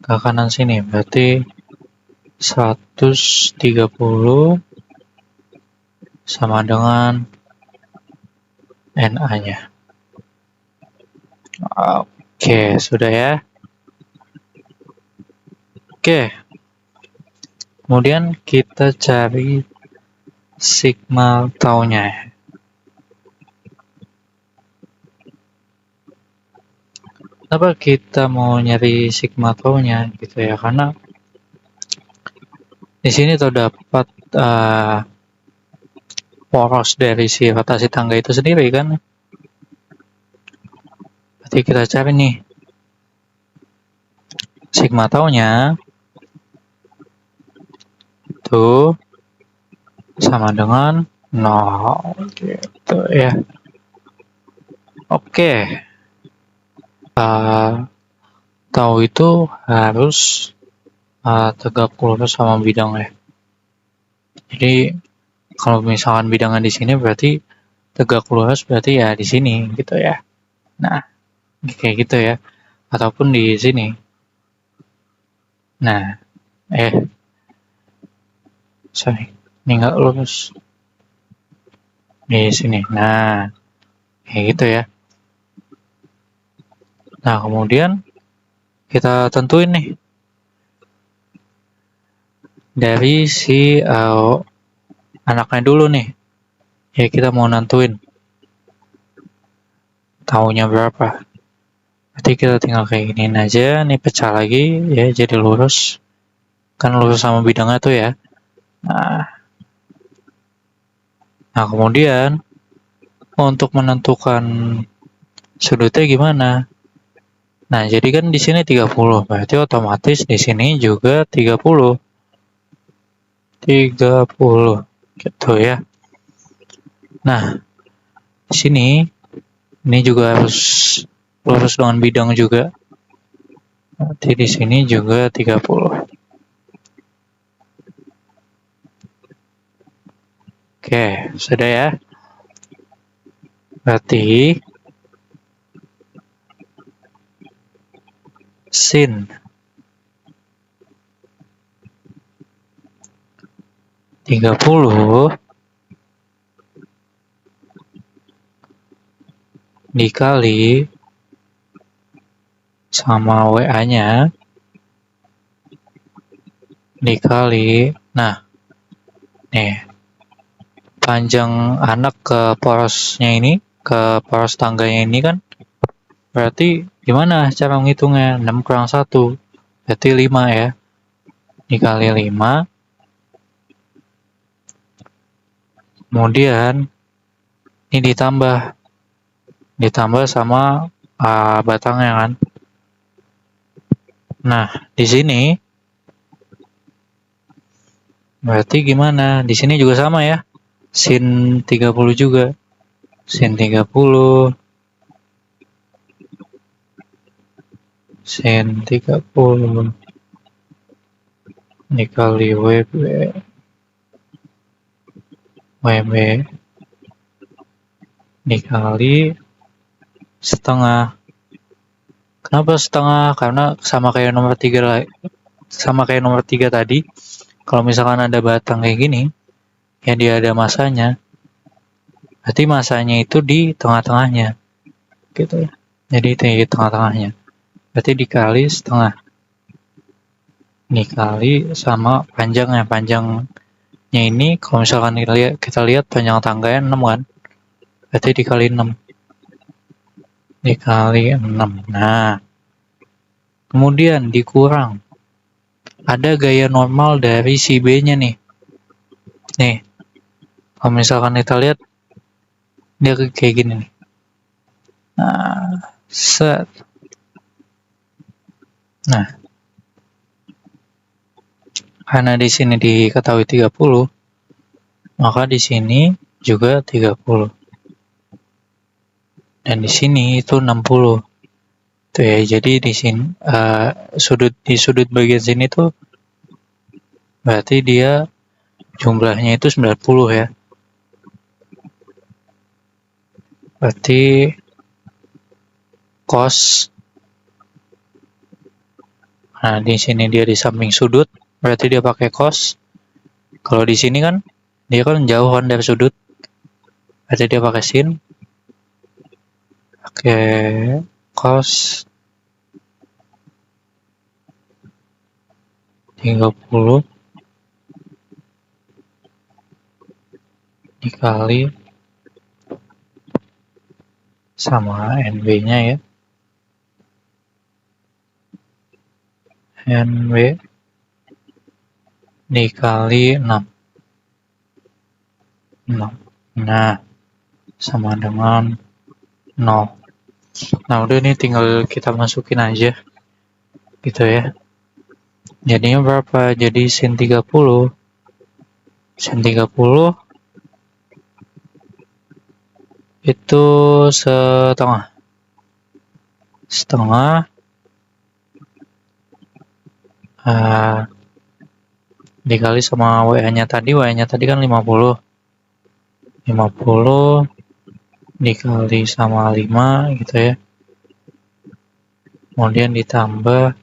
Ke kanan sini, berarti 130 sama dengan NA-nya. Oke, sudah ya. Oke. Kemudian kita cari sigma taunya. Kenapa kita mau nyari sigma taunya gitu ya? Karena di sini terdapat poros dari si rotasi tangga itu sendiri kan. Berarti kita cari nih sigma taunya itu sama dengan 0 gitu ya. Oke. Tau itu harus tegak lurus sama bidangnya. Jadi kalau misalkan bidangan di sini berarti tegak lurus berarti ya di sini gitu ya. Nah, kayak gitu ya. Ataupun di sini. Nah, sorry, ini nggak lurus. Di sini. Nah, kayak gitu ya. Nah, kemudian kita tentuin nih dari si anaknya dulu nih. Ya, kita mau nentuin taunya berapa. Berarti kita tinggal kayak giniin aja, nih pecah lagi ya jadi lurus. Kan lurus sama bidangnya tuh ya. Nah kemudian untuk menentukan sudutnya gimana? Nah, jadi kan di sini 30, berarti otomatis di sini juga 30. 30 gitu ya. Nah, di sini ini juga harus lurus dengan bidang juga. Berarti di sini juga 30. Oke, sudah ya. Berarti sin 30 dikali sama WA-nya dikali, nah, nih, panjang anak ke porosnya ini, ke poros tangganya ini kan, berarti gimana cara menghitungnya? 6 kurang 1, berarti 5 ya. Dikali 5, kemudian ini ditambah sama batangnya kan. Nah, di sini berarti gimana? Di sini juga sama ya. Sin 30 juga. Sin 30. Sin 30 dikali WB dikali setengah. Kenapa setengah? Karena sama kayak nomor 3 tadi. Kalau misalkan ada batang kayak gini, ya dia ada masanya. Berarti masanya itu di tengah-tengahnya. Gitu ya. Jadi itu di tengah-tengahnya. Berarti dikali setengah. Dikali sama panjangnya. Panjangnya ini kalau misalkan kita lihat panjang tangganya 6 kan. Berarti dikali 6. Dikali 6. Nah, kemudian dikurang. Ada gaya normal dari si B-nya nih. Nih, kalau misalkan kita lihat, dia kayak gini nih. Nah, set. Nah, karena di sini diketahui 30, maka di sini juga 30. Dan di sini itu 60. Tuh ya, jadi di sini di sudut bagian sini tuh berarti dia jumlahnya itu 90 ya. Berarti cos, nah di sini dia di samping sudut, berarti dia pakai cos. Kalau di sini kan dia kan jauhan dari sudut, berarti dia pakai sin. Pakai cos 30 dikali sama NB-nya ya. NB dikali 6. Nah, sama dengan 0. Nah, udah nih tinggal kita masukin aja. Gitu ya. Jadinya berapa? Jadi sin 30. Sin 30 itu setengah. Dikali sama WA-nya tadi kan 50. 50 dikali sama 5 gitu ya. Kemudian ditambah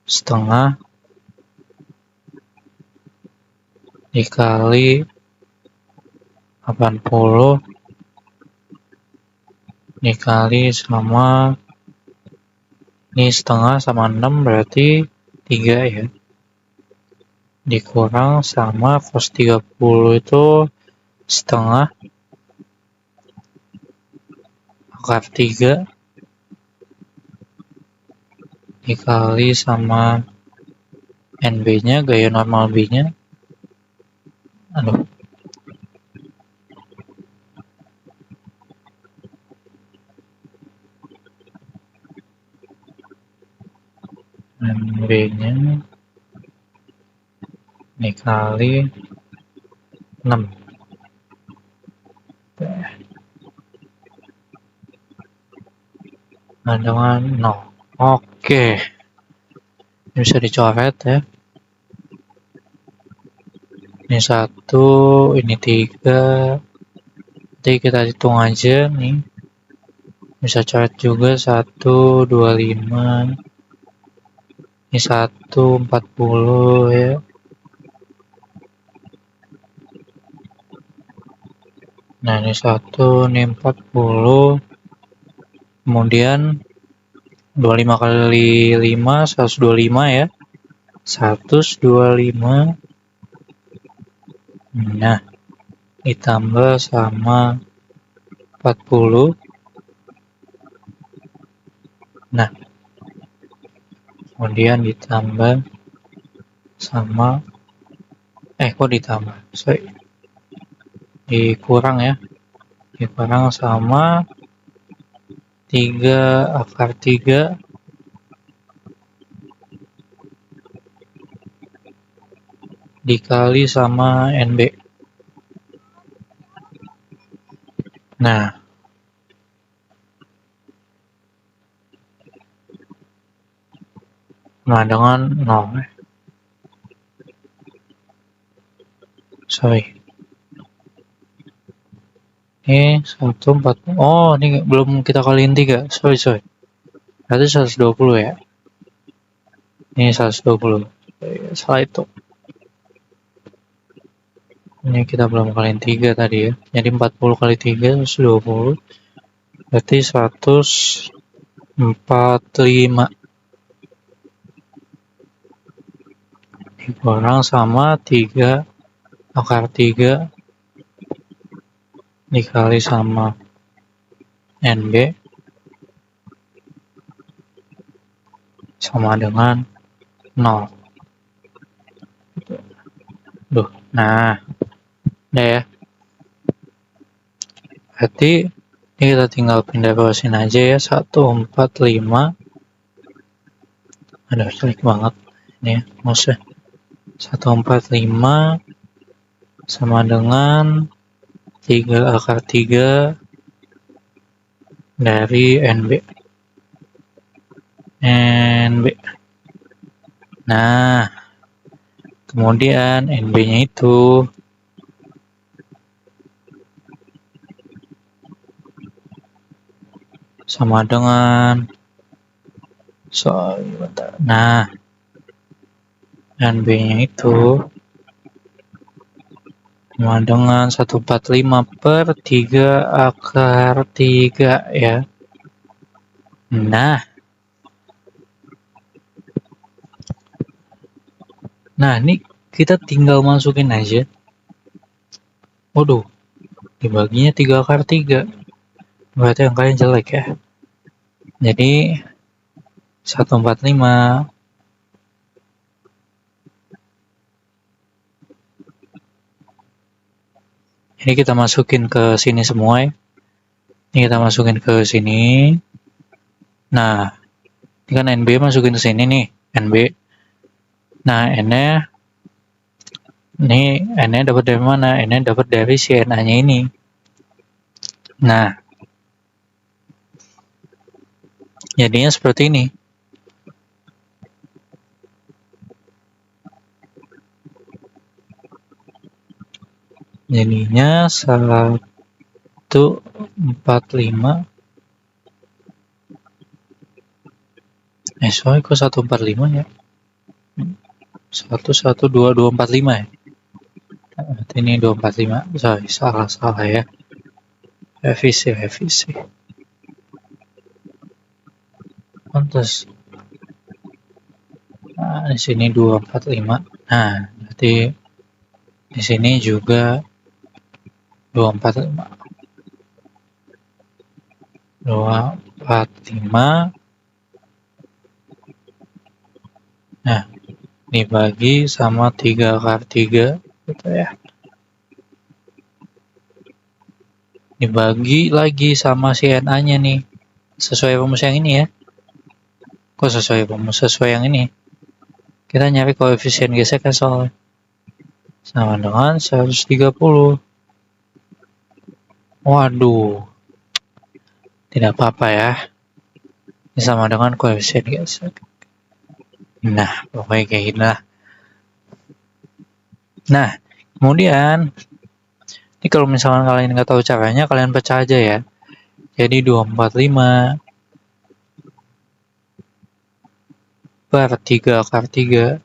setengah dikali 80 dikali sama ini setengah sama 6 berarti 3 ya. Dikurang sama cos 30 itu setengah akar 3 dikali sama NB-nya, gaya normal B-nya. Aduh. NB-nya dikali 6. Dengan 0. Oke. Ini bisa dicoret ya. Ini 1, ini 3. Nanti kita hitung aja nih. Bisa coret juga 1, 25. Ini 1, 40 ya. Nah, ini 1, ini 40. Kemudian 25 kali 5, 125 ya. 125. Nah, ditambah sama 40. Nah, kemudian ditambah sama kok ditambah? Sorry. Dikurang ya. Dikurang sama 3 akar 3 dikali sama NB. Nah, dengan 0. Sorry. Ini 140. Oh, ini belum kita kaliin 3. Sorry. Berarti 120 ya. Ini 120. Salah itu. Ini kita belum kaliin 3 tadi ya. Jadi 40 kali 3, 120. Berarti 145. Dikurang sama 3 akar 3 dikali sama NB sama dengan 0. Nah, udah ya. Berarti ini kita tinggal pindah ke sini aja ya. 145. Aduh, sulit banget ini ya, mouse-nya. 145 sama dengan 3 akar 3 dari NB. Nah, kemudian NB-nya itu sama dengan nah, NB-nya itu sama dengan 145 per 3 akar 3 ya. Nah, ini kita tinggal masukin aja. Waduh, dibaginya 3 akar 3. Berarti angkanya jelek ya. Jadi 145. Ini kita masukin ke sini semua ya. Ini kita masukin ke sini. Nah, ini kan NB masukin ke sini nih, NB. Nah, N-nya dapat dari mana? N-nya dapat dari si NA-nya ini. Nah, jadinya seperti ini. Jadinya 145. Sorry, kok 145 ya? 245 ya? Ini 245. Sorry, salah ya. Revisi. Pantes. Nah, di sini 245. Nah, berarti di sini juga 245. 245 dibagi sama 3 akar 3 gitu ya. Dibagi lagi sama si NA-nya nih. Sesuai rumus yang ini ya. Kok sesuai rumus? Sesuai yang ini. Kita nyari koefisien gesekan soalnya. Sama dengan 130. Waduh. Tidak apa-apa ya. Ini sama dengan koefisien gesek. Nah, pokoknya kayak gini lah. Nah, kemudian ini kalau misalkan kalian nggak tahu caranya, kalian pecah aja ya. Jadi 245 per 3 akar 3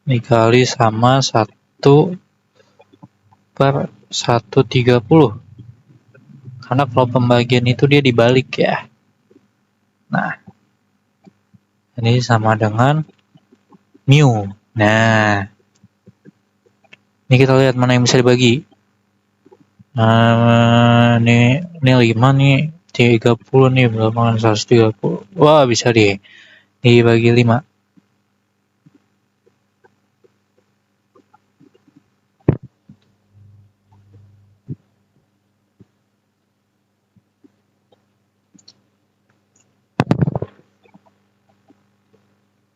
dikali sama 1 per 130. Karena kalau pembagian itu dia dibalik ya. Nah, ini sama dengan mu. Nah, ini kita lihat mana yang bisa dibagi. Ini 5 nih, 30 nih, berapa 130. Wah, bisa dibagi 5.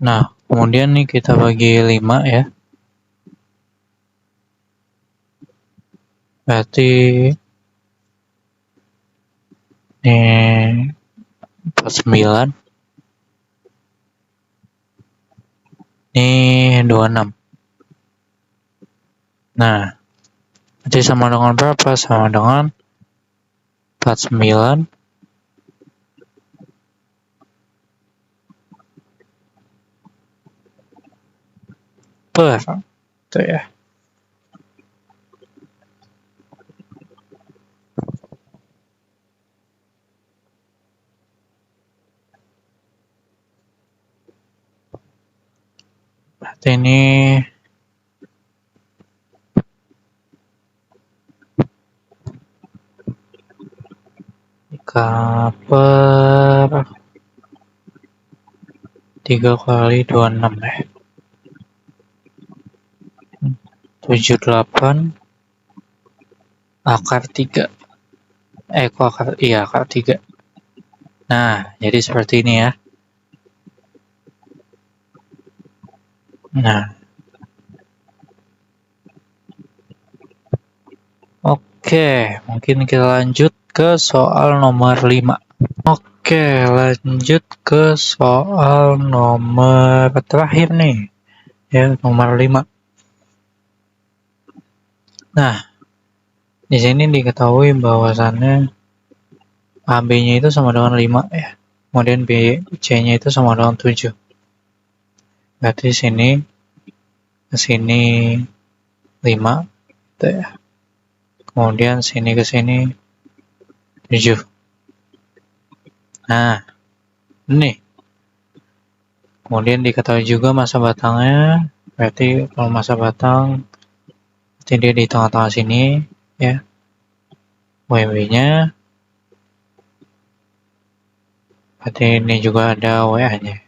Nah, kemudian nih kita bagi 5 ya. Berarti ini 49. Ini 26. Nah, berarti sama dengan berapa? Sama dengan 49 per. Itu ya. Berarti ini per 3 kali 26 ya. 78 akar 3. Kok akar? Iya, akar 3. Nah, jadi seperti ini ya. Nah. Oke, mungkin kita lanjut ke soal nomor 5. Oke, lanjut ke soal nomor terakhir nih. Ya, nomor 5. Nah, di sini diketahui bahwasannya AB-nya itu sama dengan 5 ya. Kemudian BC-nya itu sama dengan 7. Berarti sini ke sini 5 gitu ya. Kemudian sini ke sini 7. Nah, ini. Kemudian diketahui juga masa batangnya. Berarti kalau masa batang berarti dia di tengah-tengah sini ya. WB-nya. Berarti ini juga ada WA-nya.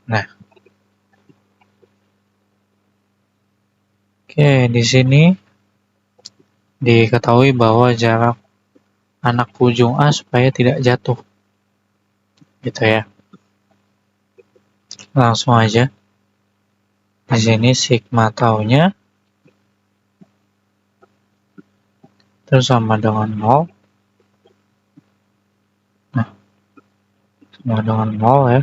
Nah. Oke, di sini diketahui bahwa jarak anak ujung A supaya tidak jatuh. Gitu ya. Langsung aja. Di sini sigma taunya itu sama dengan 0. Nah, sama dengan 0 ya.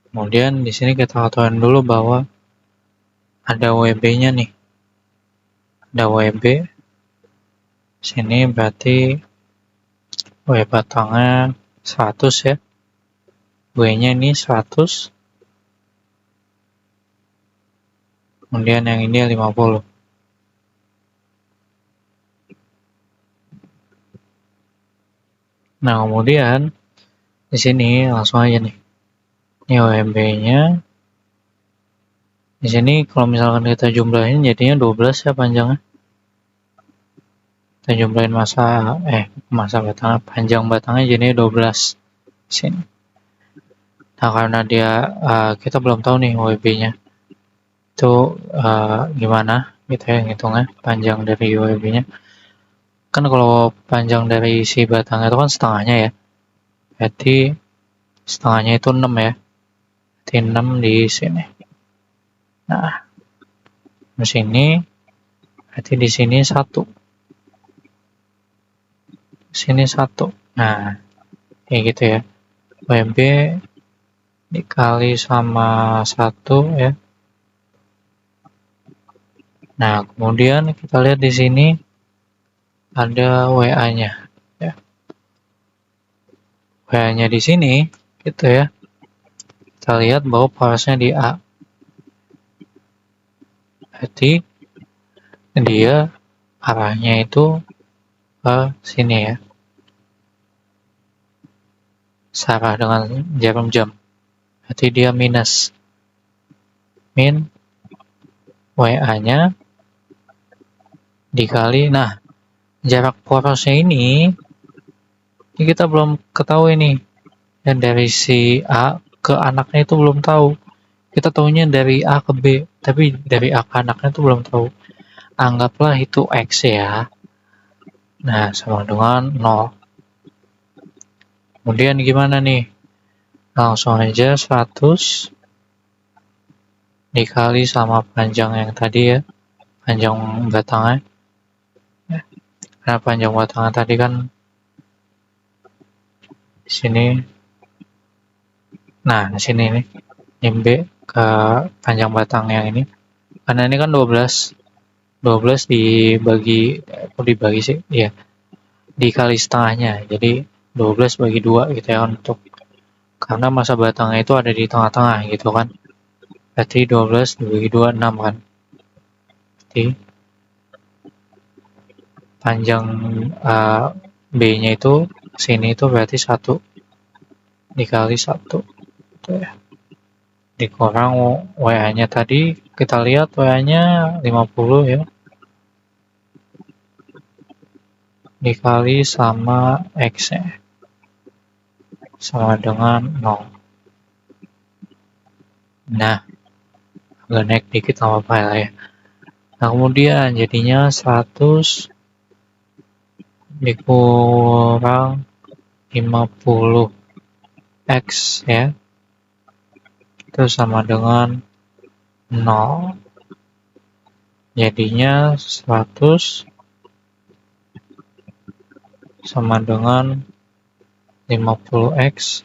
Kemudian di sini kita ketahui dulu bahwa ada WB-nya nih. Ada WB. Sini berarti W batangnya 100 ya. W-nya ini 100. Kemudian yang ini 50. Nah, kemudian di sini langsung aja nih. Ini WB-nya. Di sini kalau misalkan kita jumlahin jadinya 12 ya panjangnya. kita jumlahin masa batangnya, panjang batangnya jadinya 12 sini. Nah, karena dia kita belum tahu nih WB-nya itu gimana gitu ya ngitungnya, panjang dari WB-nya. Kan kalau panjang dari si batangnya itu kan setengahnya ya. Berarti setengahnya itu 6 ya. Berarti 6 di sini. Nah, di sini berarti di sini 1. Sini 1. Nah, kayak gitu ya. WB dikali sama 1 ya. Nah, kemudian kita lihat di sini ada WA-nya ya. WA-nya di sini gitu ya. Kita lihat bahwa porosnya di A. Berarti dia arahnya itu ke sini ya. Searah dengan jarum jam. Berarti dia minus. Min WA-nya dikali, nah jarak porosnya ini kita belum ketahui nih. Dan dari si A ke anaknya itu belum tahu. Kita tahunya dari A ke B, tapi dari A ke anaknya itu belum tahu. Anggaplah itu X ya. Nah, sama dengan 0. Kemudian gimana nih? Langsung aja 100 dikali sama panjang yang tadi ya. Panjang batangnya. Karena panjang batangnya tadi kan di sini. Nah, di sini nih. Ini B ke panjang batang yang ini. Karena ini kan 12. 12 dibagi sih? Iya. Dikali setengahnya. Jadi 12 bagi 2 gitu ya untuk karena masa batangnya itu ada di tengah-tengah gitu kan. Berarti 12 dibagi 2 6 kan. Berarti panjang B-nya itu sini itu berarti 1 dikali 1 gitu ya. Dikurang WA-nya tadi kita lihat WA-nya 50 ya. Dikali sama X-nya. Sama dengan 0. Nah, agak naik dikit sama apa ya. Nah, kemudian jadinya 100 dikurang 50 X ya. Itu sama dengan 0. Jadinya 100 sama dengan 50X.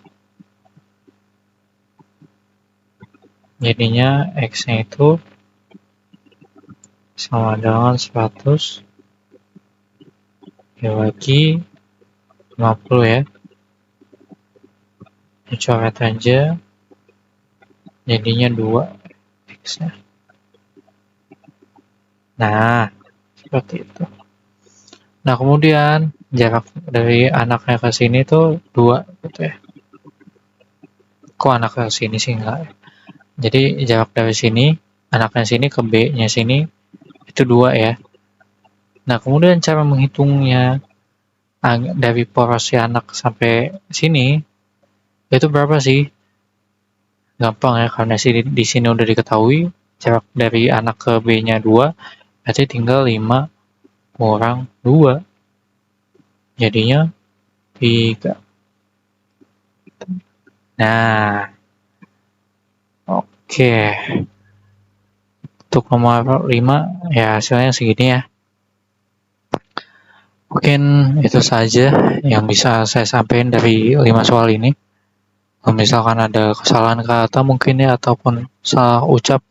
Jadinya X-nya itu sama dengan 100 dibagi 50 ya. Dicoret aja. Jadinya 2 X-nya. Nah, seperti itu. Nah, kemudian jarak dari anaknya ke sini tuh 2 gitu ya. Kok anaknya ke sini sih enggak? Jadi jarak dari sini, anaknya sini ke B-nya sini itu 2 ya. Nah, kemudian cara menghitungnya dari poros si anak sampai sini itu berapa sih? Gampang ya, karena di sini udah diketahui jarak dari anak ke B-nya 2, berarti tinggal 5 kurang 2. Jadinya 3. Nah, oke. Untuk nomor 5 ya hasilnya segini ya. Mungkin itu saja yang bisa saya sampaikan dari 5 soal ini. Kalau misalkan ada kesalahan kata mungkin ya ataupun salah ucap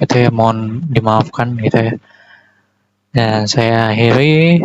itu ya mohon dimaafkan gitu ya. Dan saya akhiri